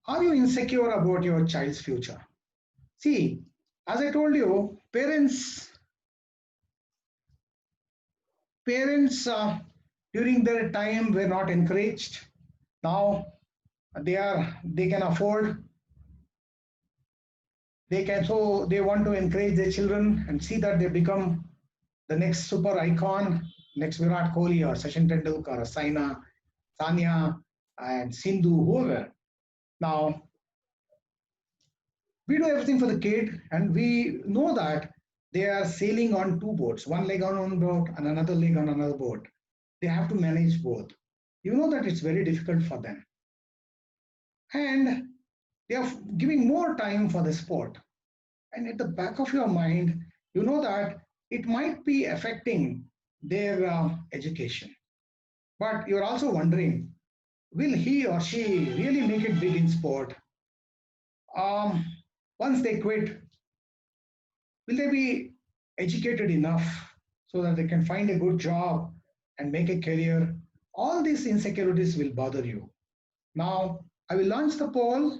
Speaker 1: Are you insecure about your child's future? See, as I told you, parents during their time were not encouraged. Now they can afford, so they want to encourage their children and see that they become the next super icon, next Virat Kohli or Sachin Tendulkar or Sania and Sindhu, whoever. Now we do everything for the kid, and we know that they are sailing on two boats, one leg on one boat and another leg on another boat. They have to manage both. You know that it's very difficult for them. And they are giving more time for the sport. And at the back of your mind, you know that it might be affecting their education. But you're also wondering, will he or she really make it big in sport? Once they quit, will they be educated enough so that they can find a good job and make a career? All these insecurities will bother you. Now, I will launch the poll.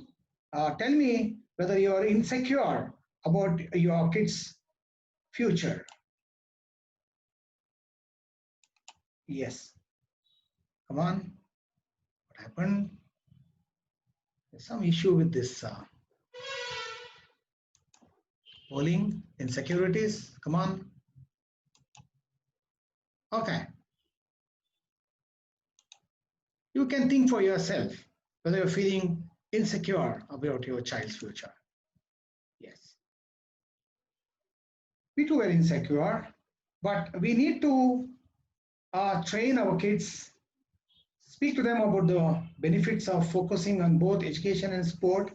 Speaker 1: Tell me whether you are insecure about your kids' future. Yes. Come on. What happened? There's some issue with this polling. Insecurities. Come on. Okay. You can think for yourself whether you're feeling insecure about your child's future. Yes. We too are insecure, but we need to train our kids, speak to them about the benefits of focusing on both education and sport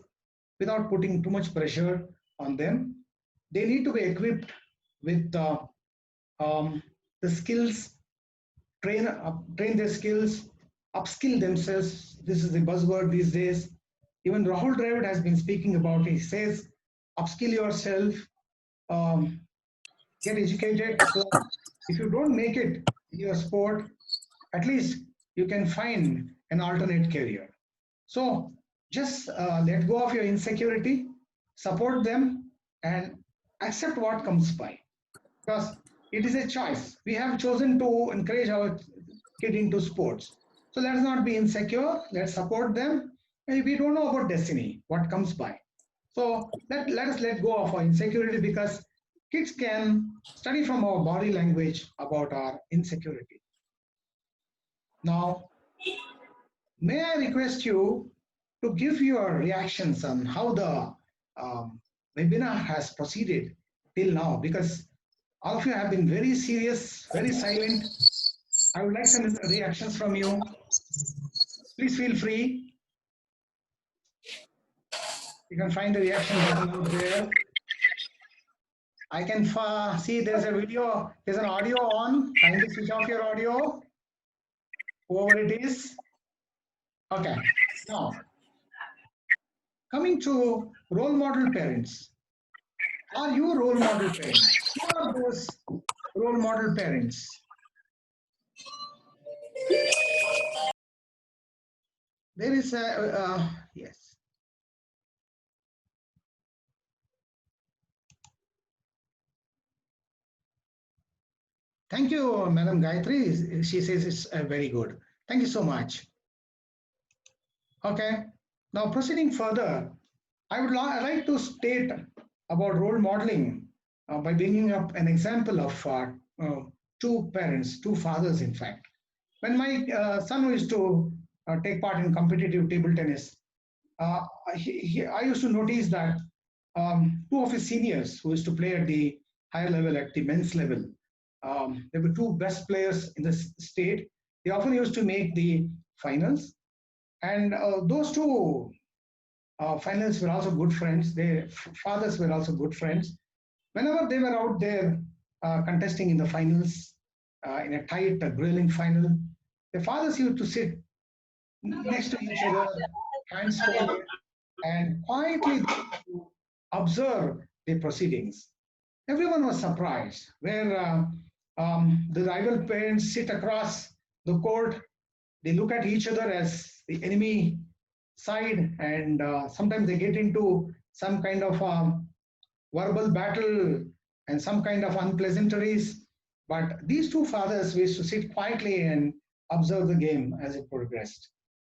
Speaker 1: without putting too much pressure on them. They need to be equipped with the skills, train their skills, upskill themselves. This is the buzzword these days. Even Rahul Dravid has been speaking about it. He says, upskill yourself, get educated. So if you don't make it in your sport, at least you can find an alternate career. So just let go of your insecurity, support them, and accept what comes by. Because it is a choice. We have chosen to encourage our kid into sports. So let's not be insecure. Let's support them. And we don't know about destiny, what comes by. So let us let go of our insecurity, because kids can study from our body language about our insecurity. Now, may I request you to give your reactions on how the webinar has proceeded till now, because all of you have been very serious, very silent. I would like some reactions from you. Please feel free. You can find the reaction button out there. I can see there's a video, there's an audio on. Kindly switch off your audio, whoever it is. Okay, now coming to role model parents. Are you role model parents? Who are those role model parents? there is a, yes. Thank you, Madam Gayatri. She says it's very good. Thank you so much. Okay. Now proceeding further, I would like to state about role modeling by bringing up an example of two parents, two fathers, in fact. When my son used to take part in competitive table tennis, I used to notice that two of his seniors who used to play at the higher level, at the men's level, they were two best players in the state. They often used to make the finals, and those two finalists were also good friends. Their fathers were also good friends. Whenever they were out there contesting in the finals, in a tight, grueling final, the fathers used to sit next to each other, hands folded, and quietly observe the proceedings. Everyone was surprised where the rival parents sit across the court. They look at each other as the enemy side, and sometimes they get into some kind of verbal battle and some kind of unpleasantries. But these two fathers used to sit quietly and observe the game as it progressed.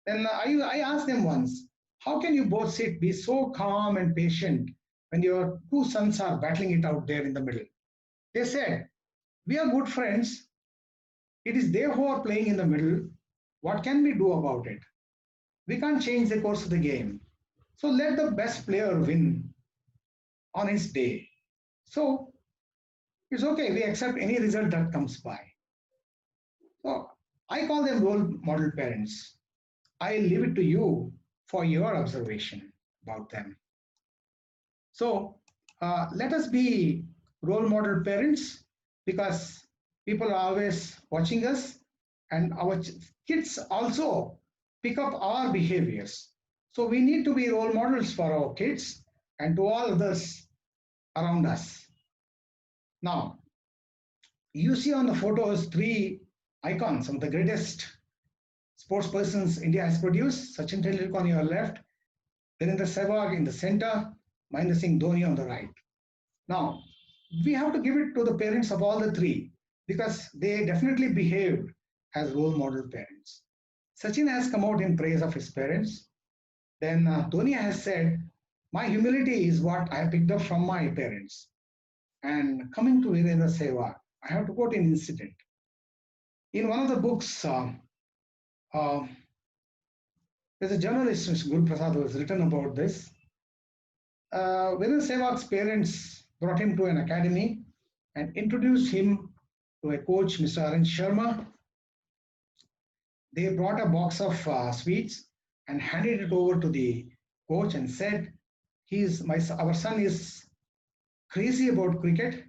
Speaker 1: Then I asked them once, how can you both sit, be so calm and patient when your two sons are battling it out there in the middle? They said, we are good friends. It is they who are playing in the middle. What can we do about it? We can't change the course of the game. So let the best player win on his day. So it's okay, we accept any result that comes by. So I call them role model parents. I leave it to you for your observation about them. So let us be role model parents, because people are always watching us, and our kids also pick up our behaviors. So we need to be role models for our kids and to all others around us. Now, you see on the photos three icons, some of the greatest sports persons India has produced. Sachin Tendulkar on your left, Virendra Sehwag in the center, Mahendra Singh Dhoni on the right. Now, we have to give it to the parents of all the three, because they definitely behaved as role model parents. Sachin has come out in praise of his parents. Then Dhoni has said, my humility is what I picked up from my parents. And coming to Virendra Sehwag, I have to quote an incident. In one of the books, uh, there's a journalist, Mr. Guru Prasad, who has written about this. Virendra Sehwag's parents brought him to an academy and introduced him to a coach, Mr. Arun Sharma. They brought a box of sweets and handed it over to the coach and said, our son is crazy about cricket.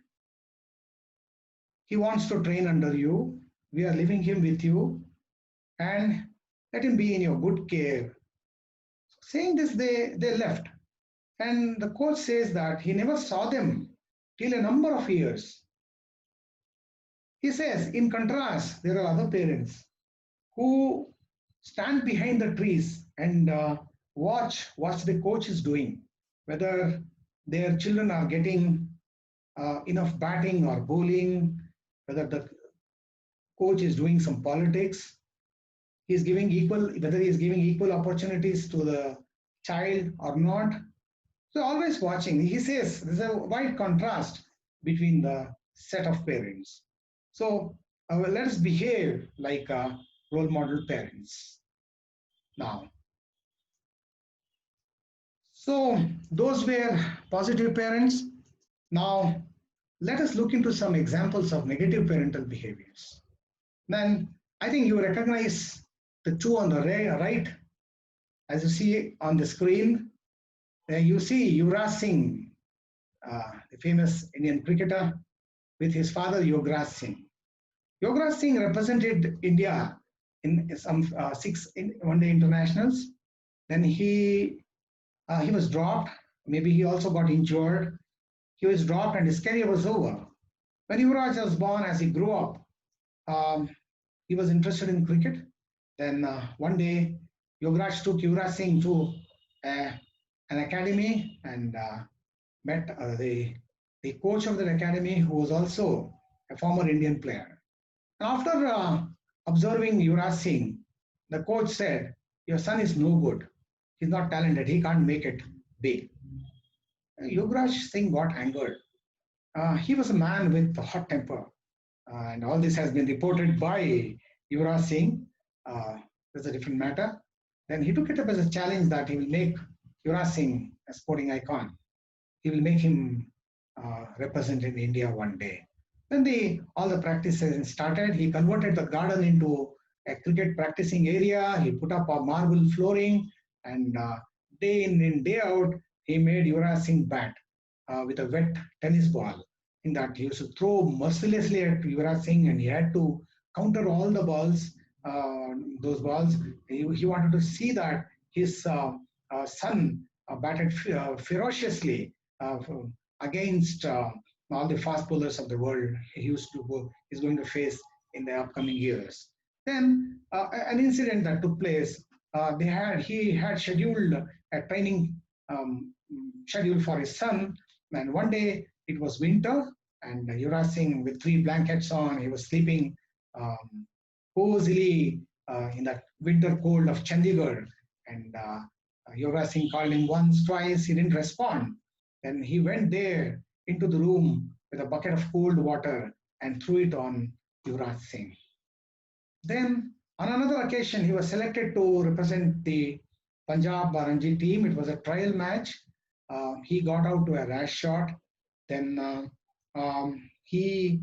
Speaker 1: He wants to train under you. We are leaving him with you, and let him be in your good care. Saying this, they left. And the coach says that he never saw them till a number of years. He says, in contrast, there are other parents who stand behind the trees and watch what the coach is doing, whether their children are getting enough batting or bowling, whether the coach is doing some politics, whether he is giving equal opportunities to the child or not. So always watching. He says there's a wide contrast between the set of parents. So let us behave like role model parents now. So those were positive parents. Now let us look into some examples of negative parental behaviors. Then I think you recognize the two on the right, as you see on the screen. You see Yuvraj Singh, the famous Indian cricketer, with his father Yuvraj Singh. Yuvraj Singh represented India in some 6 one-day internationals. Then he was dropped. Maybe he also got injured. He was dropped and his career was over. When Yuvraj was born, as he grew up, he was interested in cricket. Then one day Yogaraj took Yuvraj Singh to an academy and met the coach of the academy, who was also a former Indian player. After observing Yuvraj Singh, the coach said, "Your son is no good. He's not talented. He can't make it big." Yuvraj Singh got angered. He was a man with a hot temper, and all this has been reported by Yuvraj Singh. That's a different matter. Then he took it up as a challenge that he will make Yuvraj Singh a sporting icon. He will make him represent in India one day. Then all the practices started. He converted the garden into a cricket practicing area. He put up a marble flooring, and day in and day out, he made Yuvraj Singh bat with a wet tennis ball. In that, he used to throw mercilessly at Yuvraj Singh, and he had to counter all the balls. Those balls. He wanted to see that his son batted ferociously against all the fast bowlers of the world he's going to face in the upcoming years. Then an incident that took place, he had scheduled a training schedule for his son, and one day it was winter, and Yuvraj Singh with 3 blankets on, he was sleeping cozily in that winter cold of Chandigarh, and Yuvraj Singh called him once, twice, he didn't respond. Then he went there into the room with a bucket of cold water and threw it on Yuvraj Singh. Then on another occasion, he was selected to represent the Punjab Ranji team. It was a trial match. He got out to a rash shot. Then he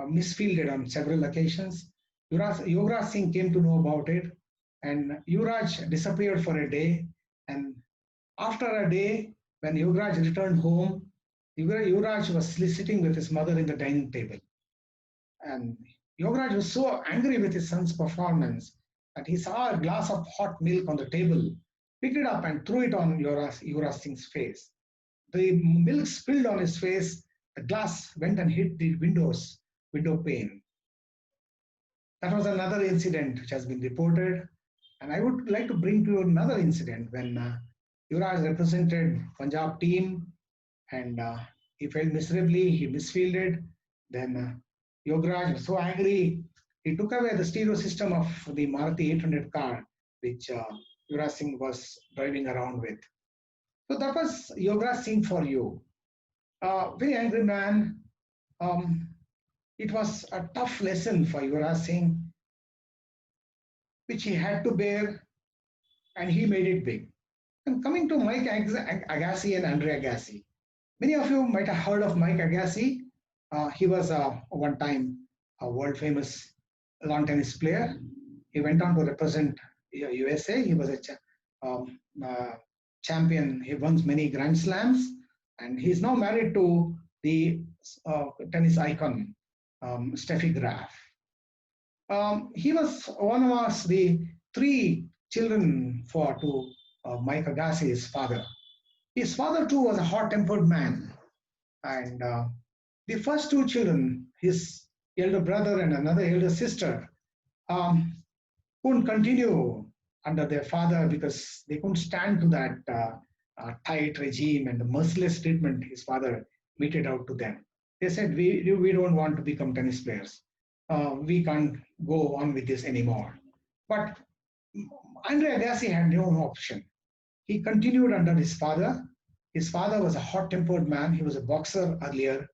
Speaker 1: misfielded on several occasions. Yuvraj Singh came to know about it, and Yuvraj disappeared for a day. And after a day, when Yuvraj returned home, Yuvraj was sitting with his mother in the dining table. And Yuvraj was so angry with his son's performance that he saw a glass of hot milk on the table, picked it up and threw it on Yuvraj Singh's face. The milk spilled on his face. The glass went and hit the window pane. That was another incident which has been reported. And I would like to bring to you another incident when Yuvraj represented Punjab team, and he failed miserably. He misfielded. Then Yuvraj was so angry, he took away the stereo system of the Maruti 800 car, which Yuvraj Singh was driving around with. So that was Yuvraj Singh for you. Very angry man. It was a tough lesson for Yuvraj Singh, which he had to bear, and he made it big. And coming to Mike Agassi and Andre Agassi. Many of you might have heard of Mike Agassi. He was one time a world famous lawn tennis player. He went on to represent USA. He was a champion. He won many Grand Slams, and he's now married to the tennis icon, Steffi Graf. He was one of the 3 children to Mike Agassi, his father. His father too was a hot-tempered man, and the first 2 children, his elder brother and another elder sister, couldn't continue under their father because they couldn't stand to that tight regime and the merciless treatment his father meted out to them. They said, we don't want to become tennis players. We can't go on with this anymore. But Andre Agassi had no option. He continued under his father. His father was a hot-tempered man. He was a boxer earlier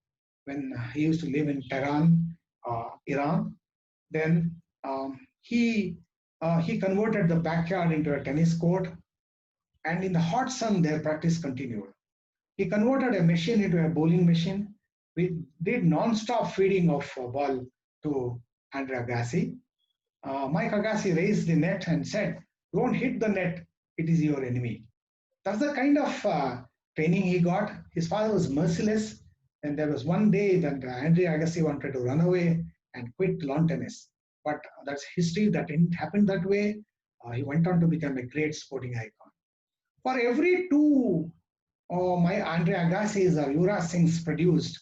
Speaker 1: when he used to live in Tehran, Iran. Then he converted the backyard into a tennis court, and in the hot sun, their practice continued. He converted a machine into a bowling machine. We did non-stop feeding of ball to Andre Agassi. Mike Agassi raised the net and said, "Don't hit the net, it is your enemy." That's the kind of training he got. His father was merciless, and there was one day that Andre Agassi wanted to run away and quit lawn tennis. But that's history. That didn't happen that way. He went on to become a great sporting icon. For every 2 my Andre Agassi's or Yuvraj Singh's produced,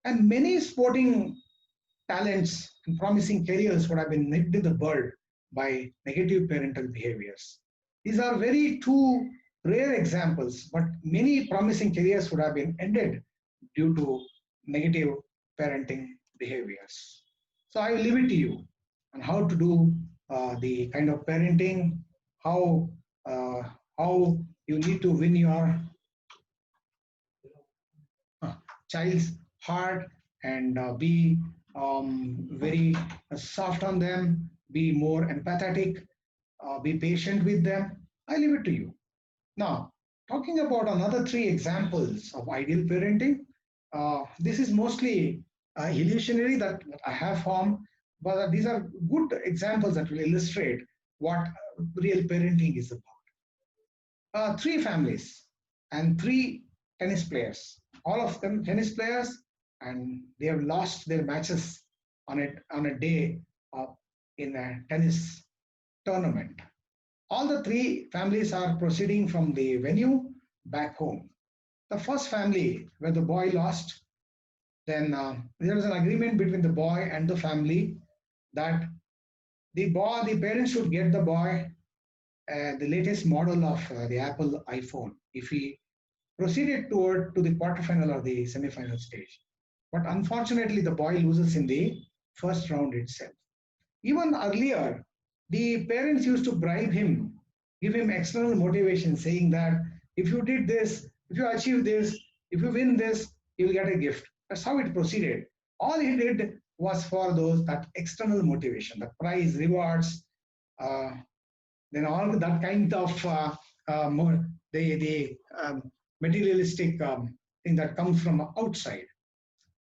Speaker 1: and many sporting talents and promising careers would have been nipped in the bud by negative parental behaviors. These are very two rare examples, but many promising careers would have been ended due to negative parenting behaviors. So I will leave it to you on how to do the kind of parenting, how uh, how you need to win your child's heart and be very soft on them, be more empathetic, be patient with them. I leave it to you. Now, talking about another three examples of ideal parenting, this is mostly illusionary that I have formed, but these are good examples that will illustrate what real parenting is about. Three families and three tennis players, all of them tennis players, and they have lost their matches on a day in a tennis tournament. All the three families are proceeding from the venue back home. The first family where the boy lost, then there was an agreement between the boy and the family that the parents should get the boy the latest model of the Apple iPhone if he proceeded toward to the quarterfinal or the semifinal stage. But unfortunately, the boy loses in the first round itself. Even earlier, the parents used to bribe him, give him external motivation, saying that if you did this, if you achieve this, if you win this, you'll get a gift. That's how it proceeded. All he did was for those that external motivation, the prize, rewards, uh, then all that kind of more the materialistic thing that comes from outside.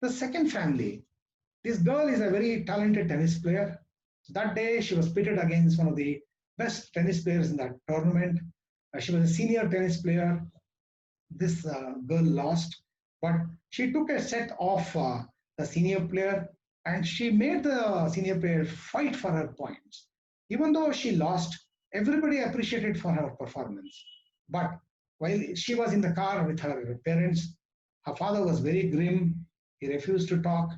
Speaker 1: The second family, this girl is a very talented tennis player. That day, she was pitted against one of the best tennis players in that tournament. She was a senior tennis player. This girl lost, but she took a set of the senior player and she made the senior player fight for her points. Even though she lost, everybody appreciated for her performance. But while she was in the car with her parents, her father was very grim. He refused to talk.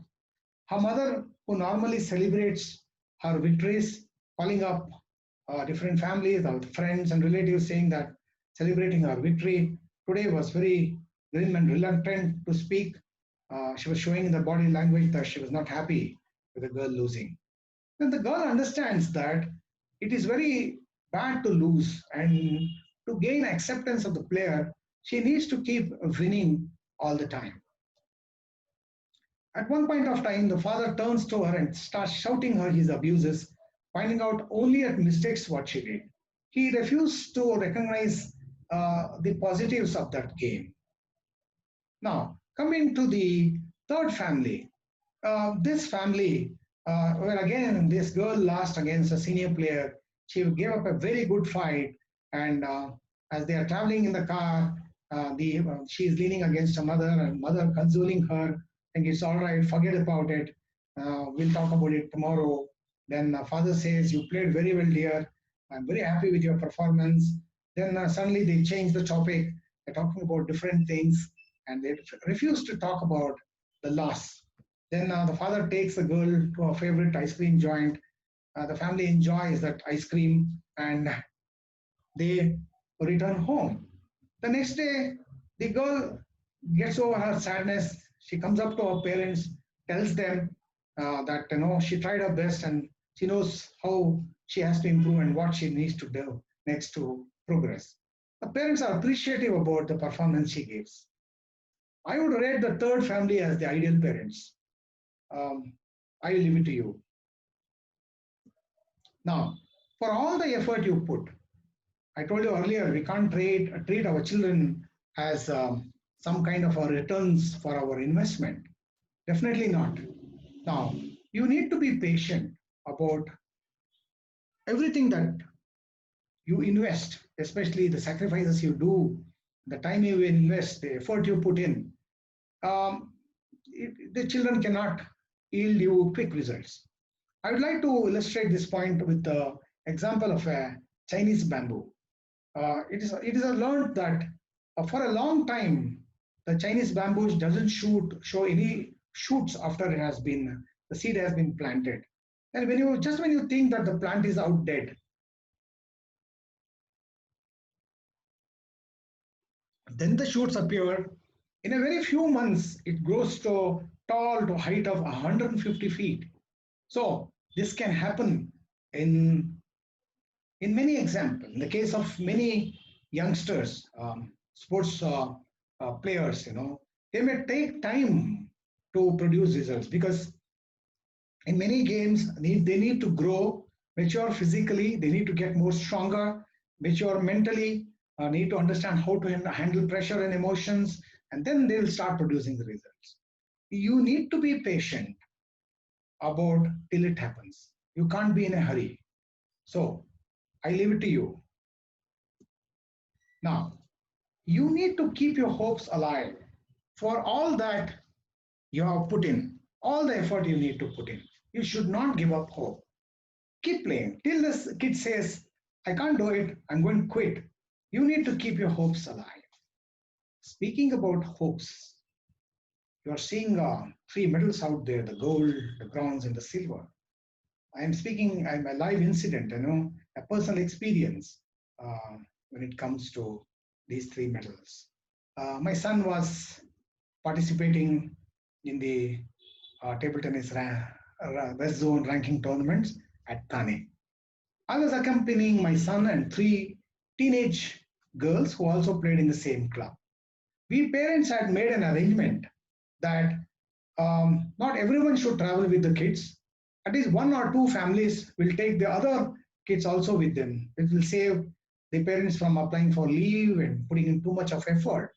Speaker 1: Her mother, who normally celebrates her victories, calling up different families, friends, and relatives, saying that celebrating her victory today was very grim and reluctant to speak. She was showing in the body language that she was not happy with the girl losing. Then the girl understands that it is very bad to lose, and to gain acceptance of the player, she needs to keep winning all the time. At one point of time, the father turns to her and starts shouting her his abuses, finding out only at mistakes what she did. He refused to recognize the positives of that game. Now, coming to the third family, this family, where again this girl lost against a senior player, she gave up a very good fight, and as they are traveling in the car, she is leaning against her mother, and mother consoling her, think it's all right, forget about it. We'll talk about it tomorrow. Then father says, you played very well, dear. I'm very happy with your performance. Then suddenly they change the topic. They're talking about different things, and they refuse to talk about the loss. Then the father takes the girl to a favorite ice cream joint. The family enjoys that ice cream, and they return home. The next day, the girl gets over her sadness. She comes up to her parents, tells them that she tried her best and she knows how she has to improve and what she needs to do next to progress. The parents are appreciative about the performance she gives. I would rate the third family as the ideal parents. I will leave it to you. Now, for all the effort you put, I told you earlier, we can't treat our children as some kind of a returns for our investment. Definitely not. Now, you need to be patient about everything that you invest, especially the sacrifices you do, the time you invest, the effort you put in. The children cannot yield you quick results. I would like to illustrate this point with the example of a Chinese bamboo. It is learned that for a long time, the Chinese bamboo doesn't show any shoots after the seed has been planted. And when you think that the plant is out dead, Then the shoots appear. In a very few months, it grows to tall to a height of 150 feet. So this can happen in many examples. In the case of many youngsters, sports players, they may take time to produce results because in many games they need to grow, mature physically, they need to get more stronger, mature mentally, need to understand how to handle pressure and emotions, and then they'll start producing the results. You need to be patient about till it happens. You can't be in a hurry. So I leave it to you. Now, you need to keep your hopes alive for all that you have put in, all the effort you need to put in. You should not give up hope. Keep playing till this kid says, I can't do it, I'm going to quit. You need to keep your hopes alive. Speaking about hopes, you are seeing three medals out there, the gold, the bronze, and the silver. I'm a live incident, a personal experience when it comes to these three medals. My son was participating in the table tennis West Zone ranking tournaments at Thane. I was accompanying my son and three teenage girls who also played in the same club. We parents had made an arrangement that not everyone should travel with the kids. At least one or two families will take the other kids also with them. It will save the parents from applying for leave and putting in too much of effort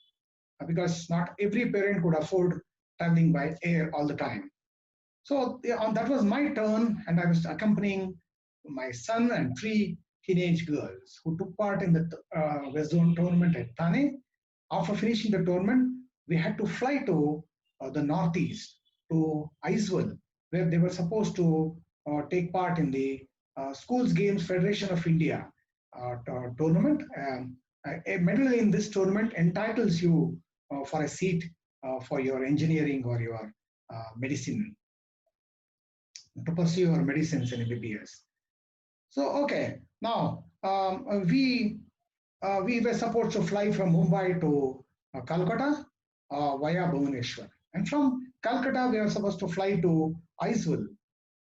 Speaker 1: because not every parent could afford traveling by air all the time. So that was my turn, and I was accompanying my son and three teenage girls who took part in the West Zone tournament at Thane. After finishing the tournament, we had to fly to the northeast, to Icewell, where they were supposed to take part in the Schools Games Federation of India tournament. A medal in this tournament entitles you for a seat for your engineering or your medicine, to pursue your medicines in MBBS. So, okay, now we were supposed to fly from Mumbai to Calcutta via Bhubaneswar. And from Calcutta, we were supposed to fly to Icewell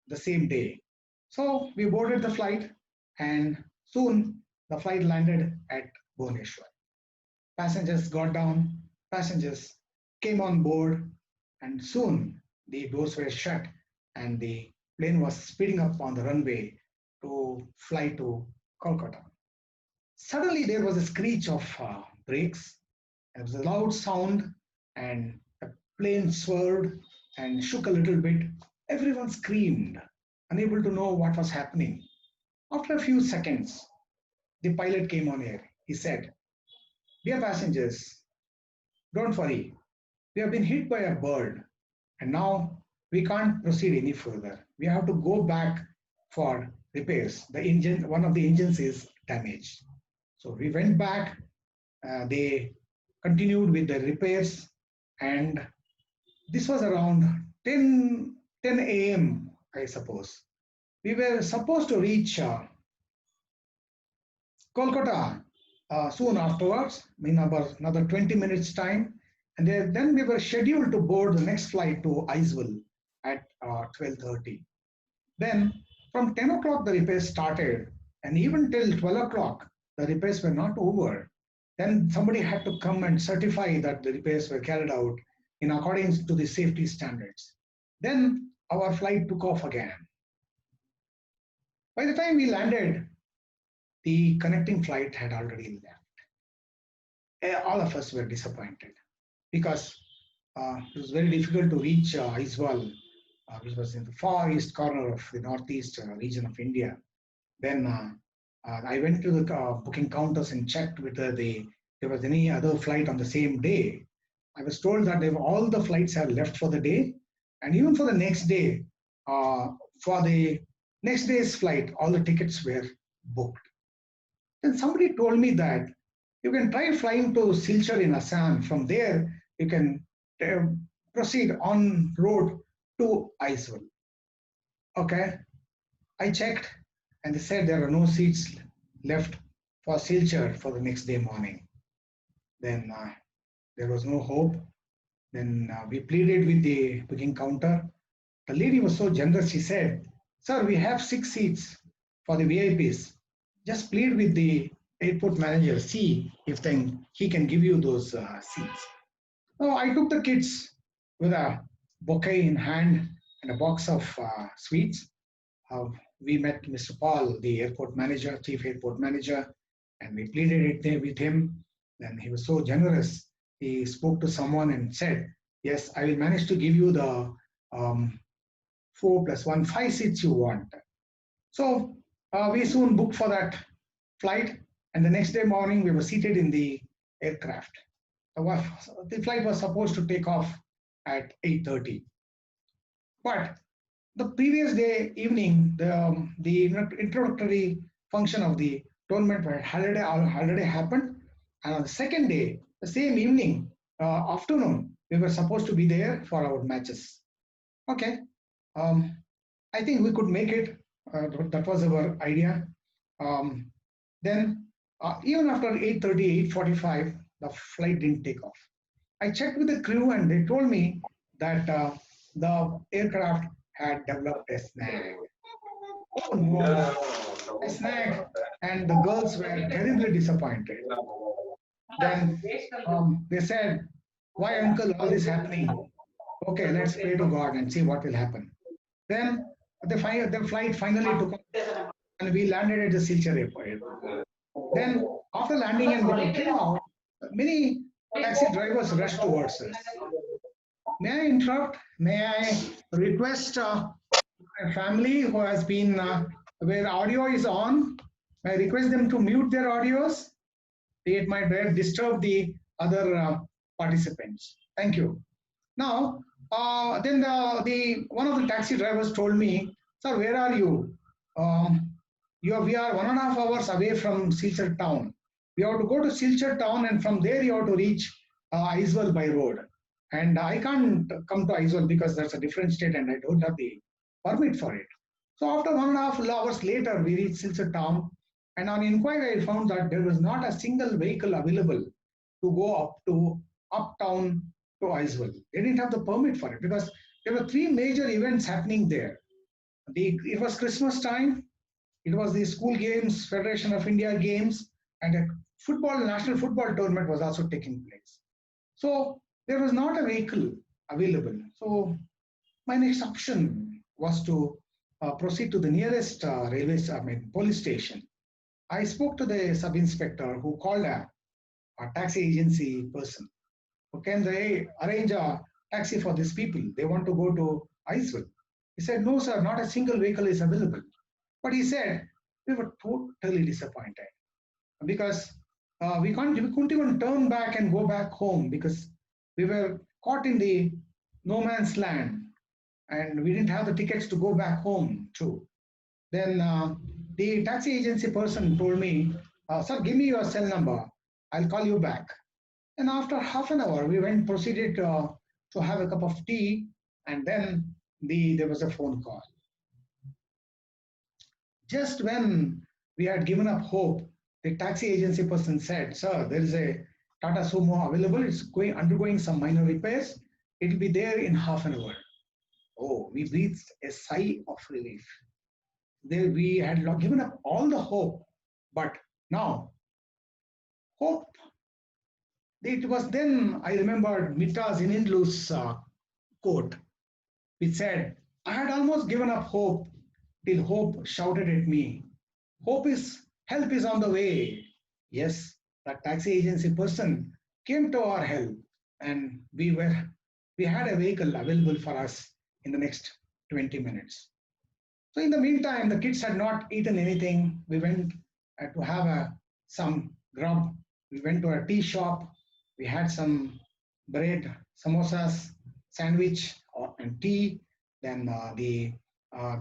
Speaker 1: the same day. So we boarded the flight, and soon the flight landed at Bhubaneswar. Passengers got down, passengers came on board, and soon the doors were shut and the plane was speeding up on the runway to fly to Kolkata. Suddenly there was a screech of brakes. There was a loud sound and the plane swerved and shook a little bit. Everyone screamed, unable to know what was happening. After a few seconds, the pilot came on air. He said, "Dear passengers, don't worry. We have been hit by a bird and now we can't proceed any further. We have to go back for repairs. The engine, one of the engines is damaged." So we went back. They continued with the repairs, and this was around 10 a.m., I suppose. We were supposed to reach Kolkata soon afterwards, in about another 20 minutes time. And then we were scheduled to board the next flight to Icewell at 12:30. Then from 10 o'clock, the repairs started, and even till 12 o'clock, the repairs were not over. Then somebody had to come and certify that the repairs were carried out in accordance to the safety standards. Then our flight took off again. By the time we landed, the connecting flight had already left. All of us were disappointed because it was very difficult to reach Icewell, which was in the far east corner of the northeast region of India. Then I went to the booking counters and checked whether there was any other flight on the same day. I was told that all the flights have left for the day, and even for the next day, for the next day's flight, all the tickets were booked. Then somebody told me that you can try flying to Silchar in Assam. From there, you can proceed on road to Icewell. Okay, I checked, and they said there are no seats left for Silchar for the next day morning. Then there was no hope. Then we pleaded with the booking counter. The lady was so generous. She said, "Sir, we have 6 seats for the VIPs. Just plead with the airport manager. See if then he can give you those seats." So I took the kids with a bouquet in hand and a box of sweets. We met Mr. Paul, the airport manager, chief airport manager, and we pleaded it there with him. And he was so generous. He spoke to someone and said, "Yes, I will manage to give you the 4 + 1, 5 seats you want." So we soon booked for that flight, and the next day morning we were seated in the aircraft. The flight was supposed to take off at 8:30, but the previous day evening, the introductory function of the tournament had already happened, and on the second day, the same evening, afternoon, we were supposed to be there for our matches. Okay, I think we could make it. That was our idea. Then, even after 8:30, 8:45, the flight didn't take off. I checked with the crew, and they told me that the aircraft had developed a snag. Oh no, a snag, and the girls were terribly disappointed. Then they said, "Why, uncle, all this happening? Okay, let's pray to God and see what will happen." Then the flight finally took off, and we landed at the Silchar airport. Then, after landing and when we came out, many taxi drivers rushed towards us. May I interrupt? May I request a family who has been where audio is on? May I request them to mute their audios? It might disturb the other participants. Thank you. Now, then the one of the taxi drivers told me, "Sir, where are you? We are 1.5 hours away from Silchar town. We have to go to Silchar town, and from there you have to reach Aizwal by road. And I can't come to Aizwal because that's a different state, and I don't have the permit for it." So after 1.5 hours later, we reached Silchar town, and on inquiry, I found that there was not a single vehicle available to go up to uptown to Aizwal. They didn't have the permit for it because there were 3 major events happening there. It was Christmas time, it was the school games, Federation of India games, and a national football tournament was also taking place. So there was not a vehicle available. So my next option was to proceed to the nearest police station. I spoke to the sub-inspector who called a taxi agency person. Can they arrange a taxi for these people? They want to go to Iceland. He said, "No, sir, not a single vehicle is available." But he said, we were totally disappointed because we couldn't even turn back and go back home because we were caught in the no man's land and we didn't have the tickets to go back home too. Then the taxi agency person told me, "Sir, give me your cell number. I'll call you back." And after half an hour, we proceeded to have a cup of tea, and then there was a phone call. Just when we had given up hope, the taxi agency person said, "Sir, there is a Tata Sumo available. It's undergoing some minor repairs. It will be there in half an hour." Oh, we breathed a sigh of relief. We had given up all the hope, but now hope. It was then I remembered Mita Zinindlu's quote, which said, "I had almost given up hope till hope shouted at me, help is on the way." Yes, that taxi agency person came to our help, and we had a vehicle available for us in the next 20 minutes. So in the meantime, the kids had not eaten anything. We went to have some grub. We went to a tea shop. We had some bread, samosas, sandwich, and tea. Then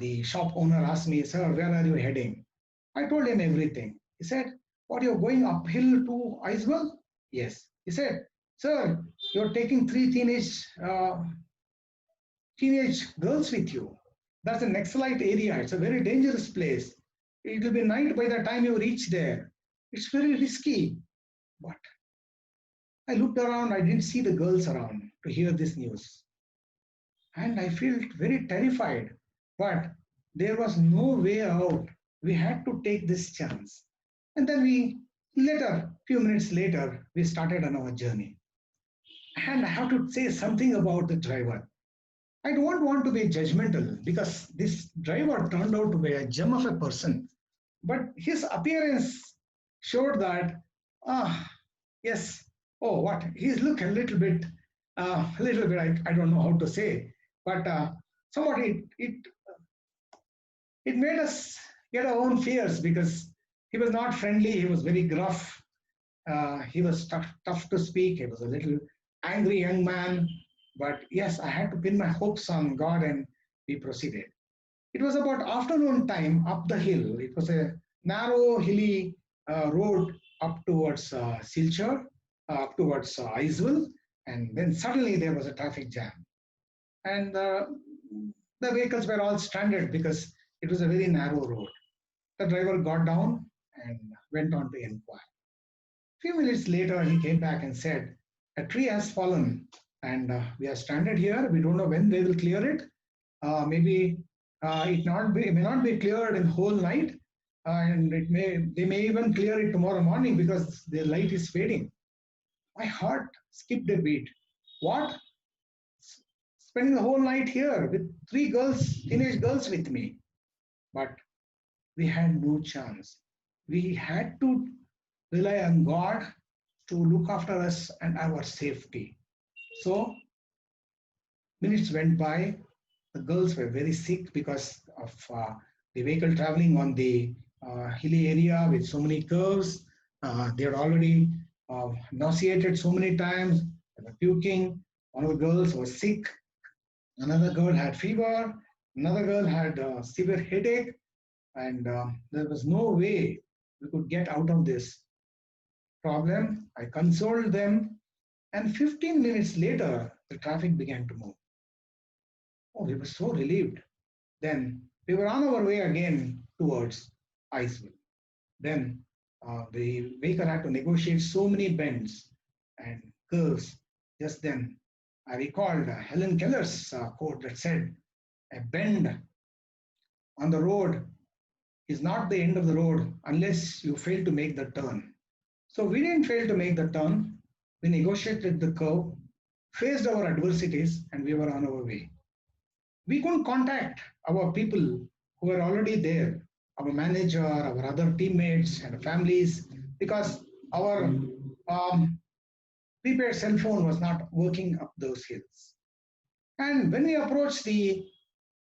Speaker 1: the shop owner asked me, "Sir, where are you heading?" I told him everything. He said, "What, you're going uphill to Aizwal?" Yes. He said, "Sir, you're taking 3 teenage girls with you. That's a Naxalite area. It's a very dangerous place. It will be night by the time you reach there. It's very risky." But I looked around, I didn't see the girls around to hear this news. And I felt very terrified. But there was no way out. We had to take this chance. And then few minutes later, we started on our journey. And I have to say something about the driver. I don't want to be judgmental because this driver turned out to be a gem of a person. But his appearance showed that, ah, yes, oh, what? He's look a little bit, I don't know how to say, but somewhat it made us get our own fears because he was not friendly, he was very gruff, he was tough to speak, he was a little angry young man. But yes, I had to pin my hopes on God and we proceeded. It was about afternoon time up the hill. It was a narrow, hilly road up towards Silchar, up towards Iswell, and then suddenly there was a traffic jam. And the vehicles were all stranded because it was a very narrow road. The driver got down and went on to inquire. A few minutes later, he came back and said, a tree has fallen and we are stranded here. We don't know when they will clear it. Maybe it may not be cleared in whole night, and they may even clear it tomorrow morning because the light is fading. My heart skipped a beat. What? Spending the whole night here with three girls, teenage girls with me. But we had no chance. We had to rely on God to look after us and our safety. So minutes went by. The girls were very sick because of the vehicle traveling on the hilly area with so many curves. They had already nauseated so many times. They were puking. One of the girls was sick. Another girl had fever. Another girl had a severe headache. And there was no way we could get out of this problem. I consoled them. And 15 minutes later, the traffic began to move. Oh, we were so relieved. Then we were on our way again towards Iceville. Then the vehicle had to negotiate so many bends and curves. Just then, I recalled Helen Keller's quote that said, a bend on the road is not the end of the road unless you fail to make the turn. So we didn't fail to make the turn. We negotiated the curve, faced our adversities, and we were on our way. We couldn't contact our people who were already there, our manager, our other teammates and families, because our prepaid cell phone was not working up those hills. And when we approached the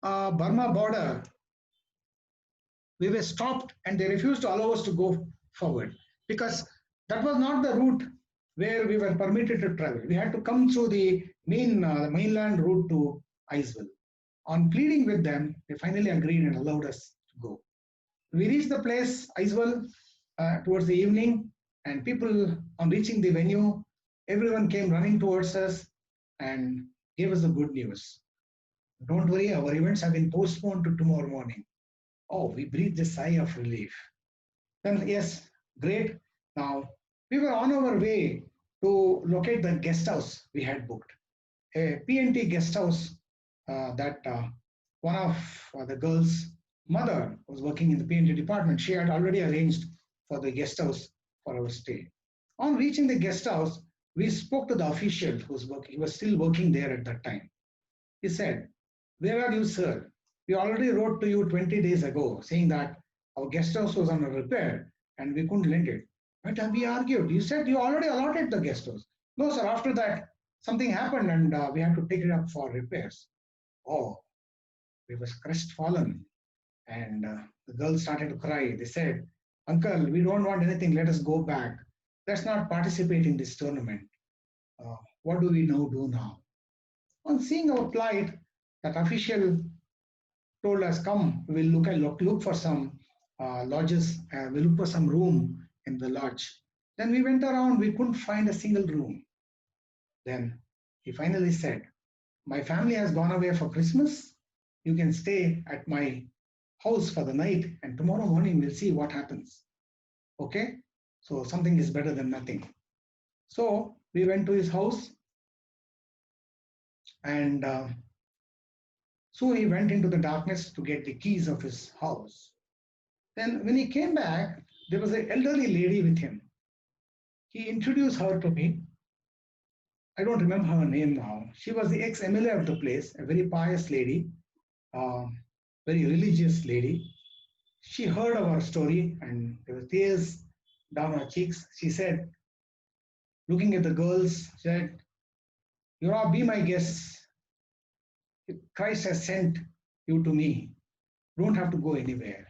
Speaker 1: Burma border, we were stopped and they refused to allow us to go forward because that was not the route where we were permitted to travel. We had to come through the mainland route to Iceville. On pleading with them, they finally agreed and allowed us to go. We reached the place, Iceville, towards the evening, and people, on reaching the venue, everyone came running towards us and gave us the good news. Don't worry, our events have been postponed to tomorrow morning. Oh, we breathed a sigh of relief. Then, yes, great. Now, we were on our way to locate the guest house we had booked. A P&T guest house that one of the girls' mother was working in the P&T department. She had already arranged for the guest house for our stay. On reaching the guest house, we spoke to the official who was working. He was still working there at that time. He said, "Where are you, sir? We already wrote to you 20 days ago saying that our guest house was under repair and we couldn't lend it." But we argued. You said you already allotted the guest house. No, sir, after that, something happened and we had to take it up for repairs. Oh, we was crestfallen. And the girls started to cry. They said, "Uncle, we don't want anything. Let us go back. Let's not participate in this tournament. What do we now do now?" On seeing our plight, that official told us, "Come, we'll look for some lodges. We'll look for some room in the lodge." Then we went around. We couldn't find a single room. Then he finally said, "My family has gone away for Christmas. You can stay at my house for the night, and tomorrow morning we'll see what happens." Okay? So something is better than nothing. So we went to his house, and so he went into the darkness to get the keys of his house. Then when he came back, there was an elderly lady with him. He introduced her to me. I don't remember her name now. She was the ex-MLA of the place, a very pious lady, uh, very religious lady. She heard our story and there were tears down her cheeks. She said, looking at the girls, she said, "You all be my guests. Christ has sent you to me. You don't have to go anywhere."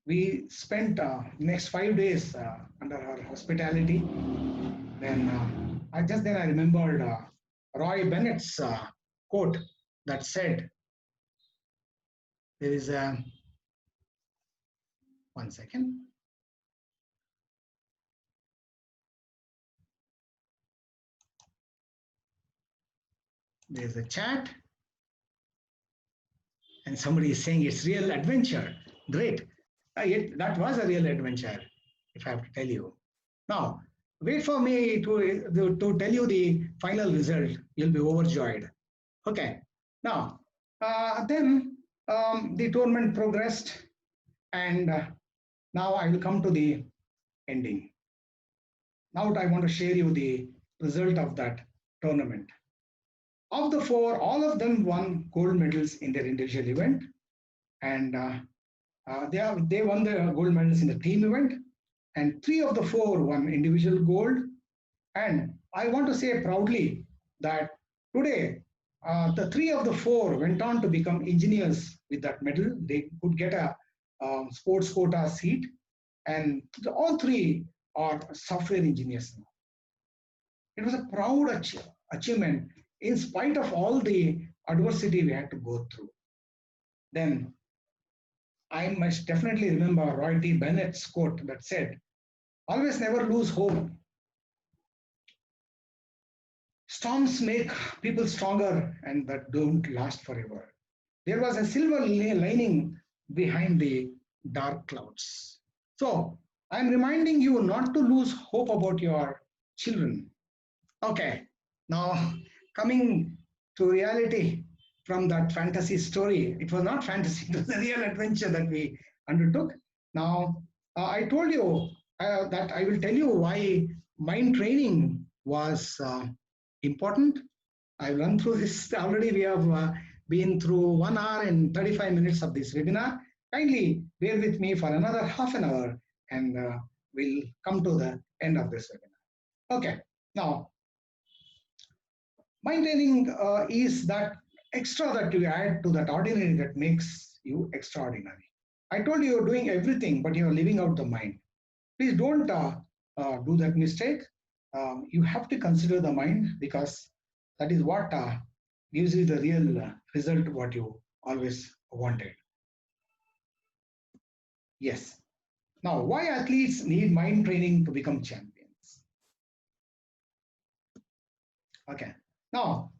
Speaker 1: We spent next 5 days under her hospitality. Then I remembered Roy Bennett's quote that said, there is a, one second. There's a chat and somebody is saying it's real adventure. Great. That was a real adventure, if I have to tell you. Now, wait for me to tell you the final result. You'll be overjoyed. Okay. Now, then the tournament progressed, and now I will come to the ending. Now I want to share you the result of that tournament. Of the four, all of them won gold medals in their individual event, and they won the gold medals in the team event, and 3 of the 4 won individual gold. And I want to say proudly that today the 3 of the 4 went on to become engineers with that medal. They could get a sports quota seat, and all 3 are software engineers now. It was a proud achievement in spite of all the adversity we had to go through. Then I must definitely remember Roy T. Bennett's quote that said, "Always never lose hope. Storms make people stronger and that don't last forever. There was a silver lining behind the dark clouds." So I'm reminding you not to lose hope about your children. Okay, now coming to reality from that fantasy story. It was not fantasy, it was a real adventure that we undertook. Now, I told you that I will tell you why mind training was important. I've run through this already. We have been through 1 hour and 35 minutes of this webinar. Kindly bear with me for another half an hour and we'll come to the end of this webinar. Okay, now mind training is that extra that you add to that ordinary that makes you extraordinary. I told you you're doing everything, but you're leaving out the mind. Please don't do that mistake. You have to consider the mind because that is what gives you the real result what you always wanted. Yes. Now, why athletes need mind training to become champions? Okay. Now,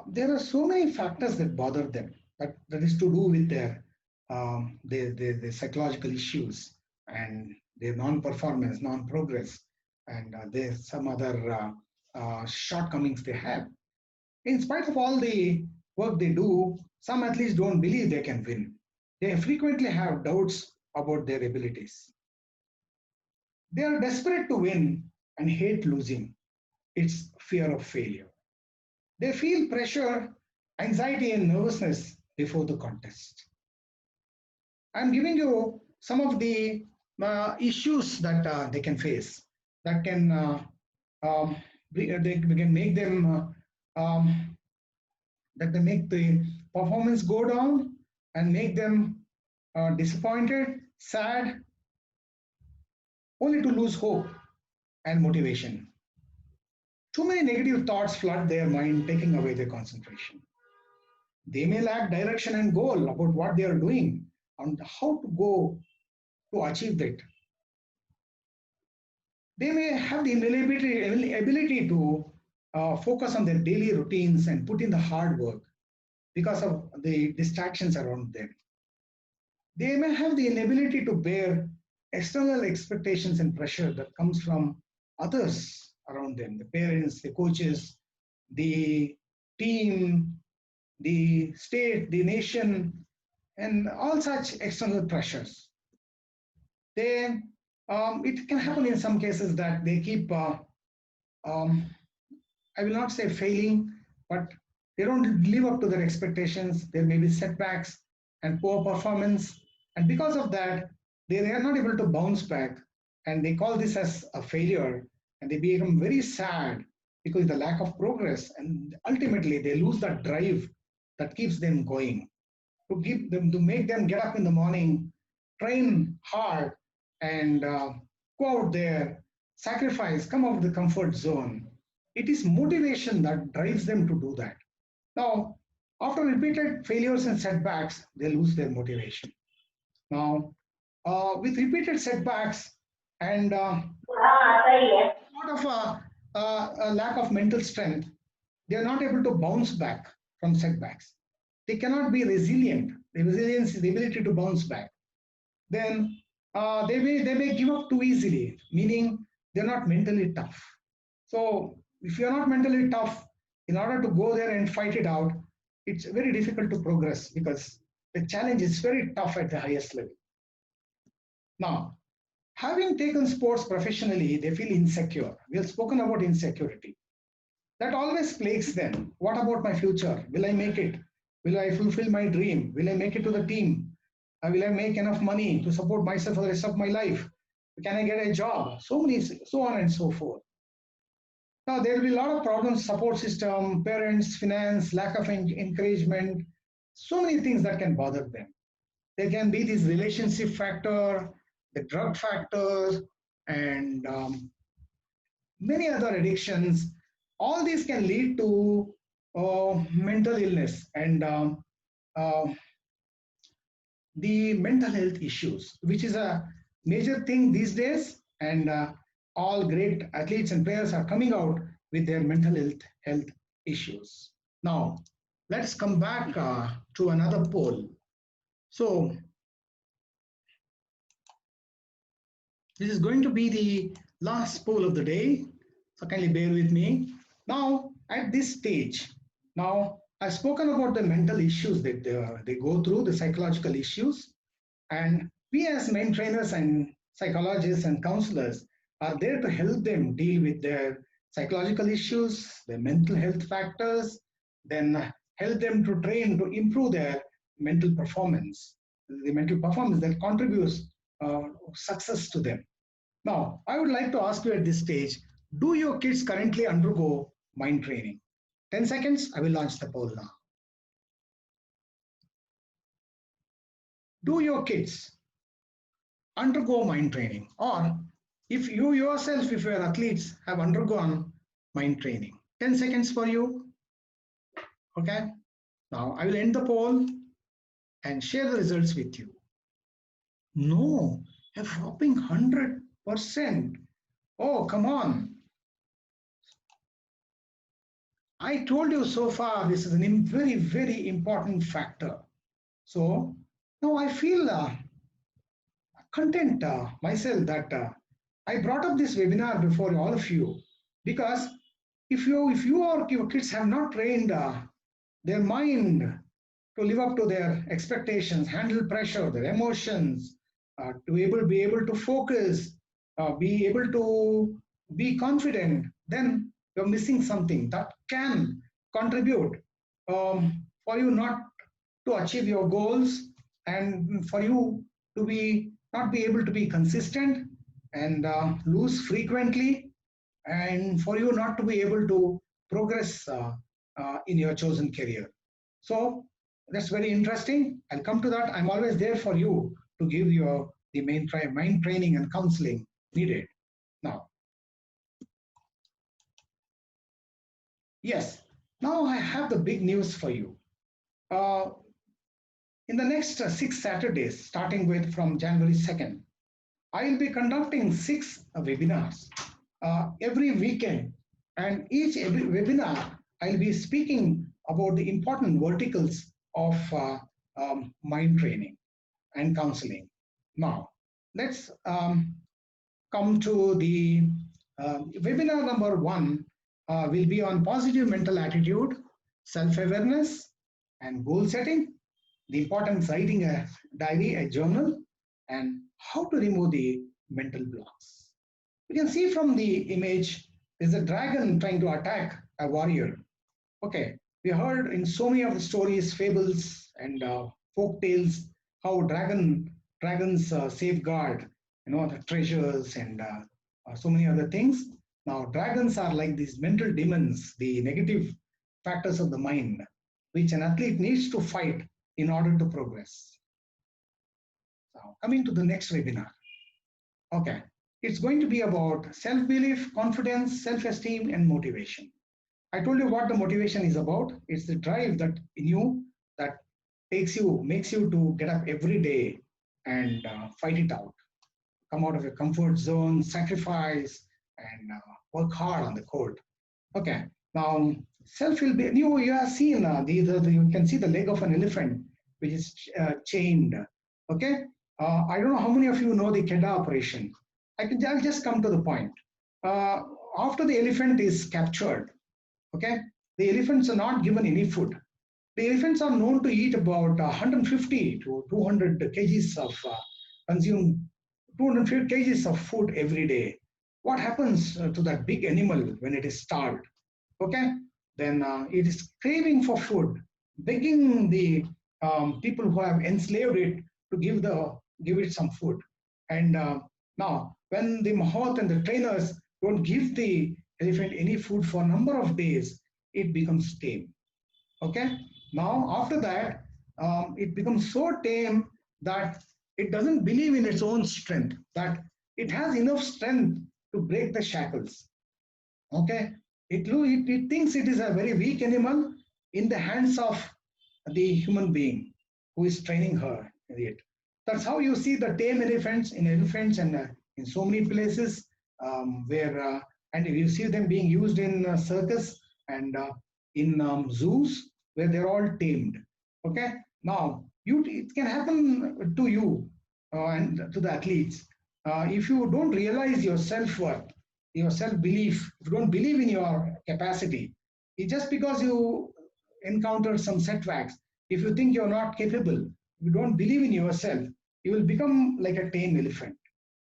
Speaker 1: there are so many factors that bother them. That is to do with their psychological issues and their non-performance, non-progress, and there's some other shortcomings they have. In spite of all the work they do, some athletes don't believe they can win. They frequently have doubts about their abilities. They are desperate to win and hate losing. It's fear of failure. They feel pressure, anxiety, and nervousness before the contest. I'm giving you some of the issues that they can face that can they can make them that they make the performance go down and make them disappointed, sad, only to lose hope and motivation. Too many negative thoughts flood their mind, taking away their concentration. They may lack direction and goal about what they are doing and how to go to achieve that. They may have the ability to focus on their daily routines and put in the hard work because of the distractions around them. They may have the inability to bear external expectations and pressure that comes from others around them, the parents, the coaches, the team, the state, the nation, and all such external pressures. It can happen in some cases that they keep, I will not say failing, but they don't live up to their expectations. There may be setbacks and poor performance. And because of that, they are not able to bounce back. And they call this as a failure. And they become very sad because of the lack of progress. And ultimately, they lose that drive that keeps them going. To make them get up in the morning, train hard, and go out there, sacrifice, come out of the comfort zone. It is motivation that drives them to do that. Now, after repeated failures and setbacks, they lose their motivation. Now, with repeated setbacks and sort of a lack of mental strength, they are not able to bounce back from setbacks. They cannot be resilient. The resilience is the ability to bounce back. Then they may give up too easily, meaning they're not mentally tough. So if you're not mentally tough, in order to go there and fight it out, it's very difficult to progress because the challenge is very tough at the highest level. Now, having taken sports professionally, they feel insecure. We have spoken about insecurity. That always plagues them. What about my future? Will I make it? Will I fulfill my dream? Will I make it to the team? Will I make enough money to support myself for the rest of my life? Can I get a job? So on and so forth. Now, there will be a lot of problems, support system, parents, finance, lack of encouragement, so many things that can bother them. There can be this relationship factor, the drug factors, and many other addictions. All these can lead to mental illness and the mental health issues, which is a major thing these days. And all great athletes and players are coming out with their mental health issues. Now, let's come back to another poll. So, this is going to be the last poll of the day. So kindly bear with me. Now, at this stage, now I've spoken about the mental issues that they go through, the psychological issues. And we as main trainers and psychologists and counselors are there to help them deal with their psychological issues, their mental health factors, then help them to train to improve their mental performance, the mental performance that contributes success to them. Now, I would like to ask you at this stage, do your kids currently undergo mind training? 10 seconds, I will launch the poll now. Do your kids undergo mind training? Or if you yourself, if your athletes have undergone mind training? 10 seconds for you. Okay. Now, I will end the poll and share the results with you. No, a whopping 100%. Oh, come on. I told you so far, this is a very, very important factor. So now I feel content myself that I brought up this webinar before all of you, because if you or your kids have not trained their mind to live up to their expectations, handle pressure, their emotions, to be able to focus, be able to be confident, then you're missing something that can contribute for you not to achieve your goals, and for you to not be able to be consistent and lose frequently, and for you not to be able to progress in your chosen career. So that's very interesting. I'll come to that. I'm always there for you to give you the mind training and counseling needed. Now, yes, now I have the big news for you. In the next 6 Saturdays, starting with from January 2nd, I will be conducting 6 webinars every weekend. And every webinar, I'll be speaking about the important verticals of mind training and counseling. Now, let's come to the Webinar number 1 will be on positive mental attitude, self-awareness, and goal setting, the importance of writing a diary, a journal, and how to remove the mental blocks. You can see from the image, there's a dragon trying to attack a warrior. Okay, we heard in so many of the stories, fables, and folk tales how dragons safeguard, the treasures and so many other things. Now, dragons are like these mental demons, the negative factors of the mind, which an athlete needs to fight in order to progress. So, coming to the next webinar. Okay, it's going to be about self-belief, confidence, self-esteem, and motivation. I told you what the motivation is about. It's the drive that in you that makes you to get up every day and fight it out, come out of your comfort zone, sacrifice, and work hard on the court. Okay, now self will be, you have seen you can see the leg of an elephant which is chained. Okay, I don't know how many of you know the KEDA operation. I'll just come to the point. After the elephant is captured, okay, the elephants are not given any food. The elephants are known to eat about 150 to 200 kgs of consume 250 kgs of food every day. What happens to that big animal when it is starved? Okay, then it is craving for food, begging the people who have enslaved it to give it some food. And now, when the mahout and the trainers don't give the elephant any food for a number of days, it becomes tame. Okay, now after that, it becomes so tame that it doesn't believe in its own strength, that it has enough strength to break the shackles. Okay, it thinks it is a very weak animal in the hands of the human being who is training her. That's how you see the tame elephants and in so many places where and you see them being used in circus and in zoos where they're all tamed. Okay, now it can happen to you and to the athletes if you don't realize your self-worth, your self-belief, if you don't believe in your capacity. It's just because you encounter some setbacks, if you think you're not capable, if you don't believe in yourself, you will become like a tame elephant.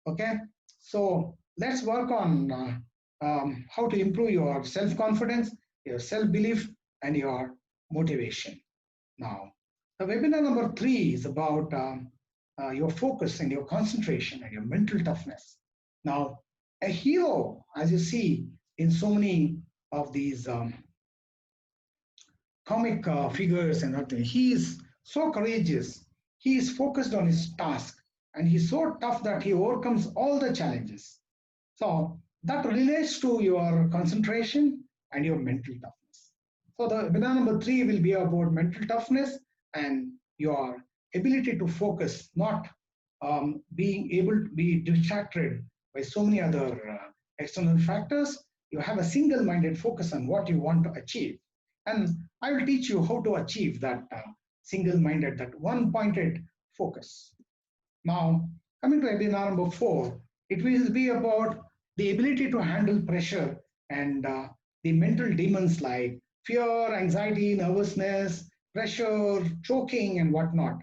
Speaker 1: Okay, so let's work on how to improve your self-confidence, your self-belief, and your motivation. Now, the webinar number 3 is about your focus and your concentration and your mental toughness. Now, a hero, as you see in so many of these comic figures and everything, he is so courageous, he is focused on his task, and he's so tough that he overcomes all the challenges. So that relates to your concentration and your mental toughness. So the webinar number 3 will be about mental toughness and your ability to focus, not being able to be distracted by so many other external factors. You have a single-minded focus on what you want to achieve. And I will teach you how to achieve that single-minded, that one-pointed focus. Now, coming to webinar number 4, it will be about the ability to handle pressure and the mental demons like fear, anxiety, nervousness, pressure, choking, and whatnot.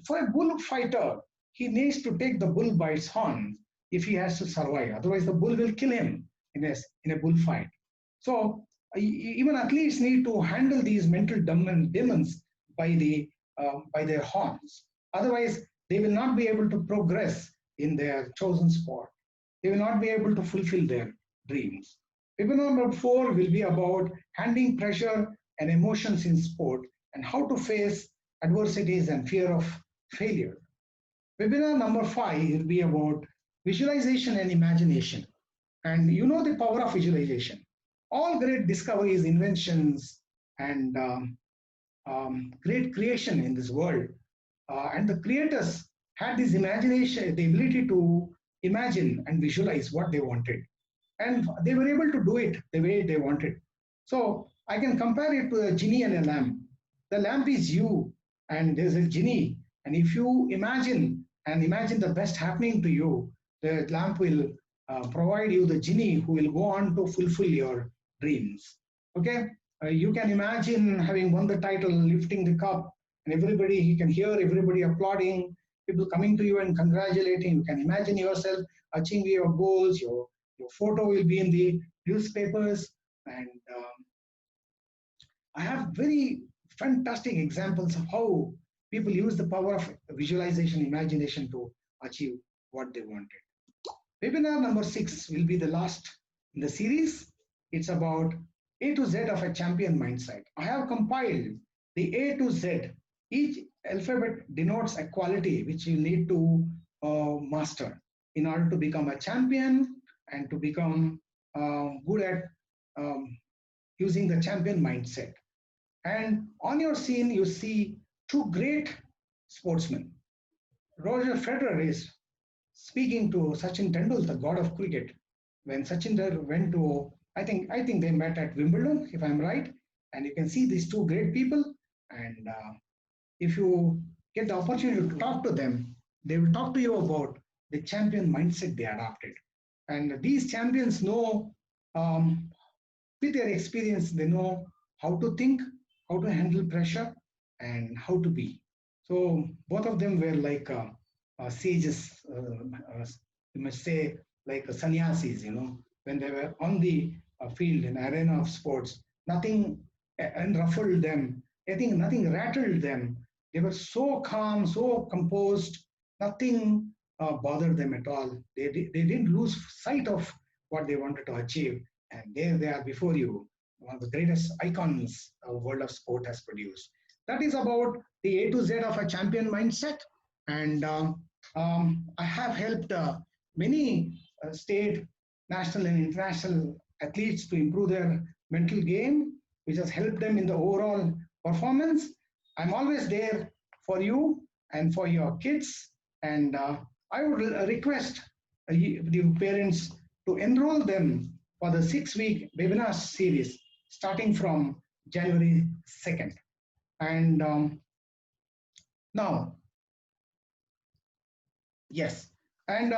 Speaker 1: For a bullfighter, he needs to take the bull by its horns if he has to survive. Otherwise, the bull will kill him in a bullfight. So even athletes need to handle these mental demons by their horns. Otherwise, they will not be able to progress in their chosen sport. They will not be able to fulfill their dreams. Webinar number 4 will be about handling pressure and emotions in sport and how to face adversities and fear of failure. Webinar number 5 will be about visualization and imagination. And you know the power of visualization. All great discoveries, inventions, and great creation in this world. And the creators had this imagination, the ability to imagine and visualize what they wanted. And they were able to do it the way they wanted. So I can compare it to a genie and a lamp. The lamp is you, and there's a genie. And if you imagine the best happening to you, the lamp will provide you the genie who will go on to fulfill your dreams. Okay, you can imagine having won the title, lifting the cup, and everybody, you can hear everybody applauding, people coming to you and congratulating. You can imagine yourself achieving your goals. Your photo will be in the newspapers, and I have very fantastic examples of how people use the power of visualization, imagination to achieve what they wanted. Webinar number 6 will be the last in the series. It's about A to Z of a champion mindset. I have compiled the A to Z. Each alphabet denotes a quality which you need to master in order to become a champion and to become good at um, using the champion mindset. And on your scene, you see two great sportsmen. Roger Federer is speaking to Sachin Tendulkar, the god of cricket. When Sachin went to, I think they met at Wimbledon, if I'm right. And you can see these two great people. And if you get the opportunity to talk to them, they will talk to you about the champion mindset they adopted. And these champions know, with their experience, they know how to think, how to handle pressure, and how to be. So both of them were like sages, you must say, like sannyasis, when they were on the field in arena of sports, nothing unruffled them. I think nothing rattled them. They were so calm, so composed, nothing bothered them at all. They didn't lose sight of what they wanted to achieve. And there they are before you, one of the greatest icons the world of sport has produced. That is about the A to Z of a champion mindset. And I have helped many state, national, and international athletes to improve their mental game, which has helped them in the overall performance. I'm always there for you and for your kids. And I would request the parents to enroll them for the 6-week webinar series starting from January 2nd. And now, yes, and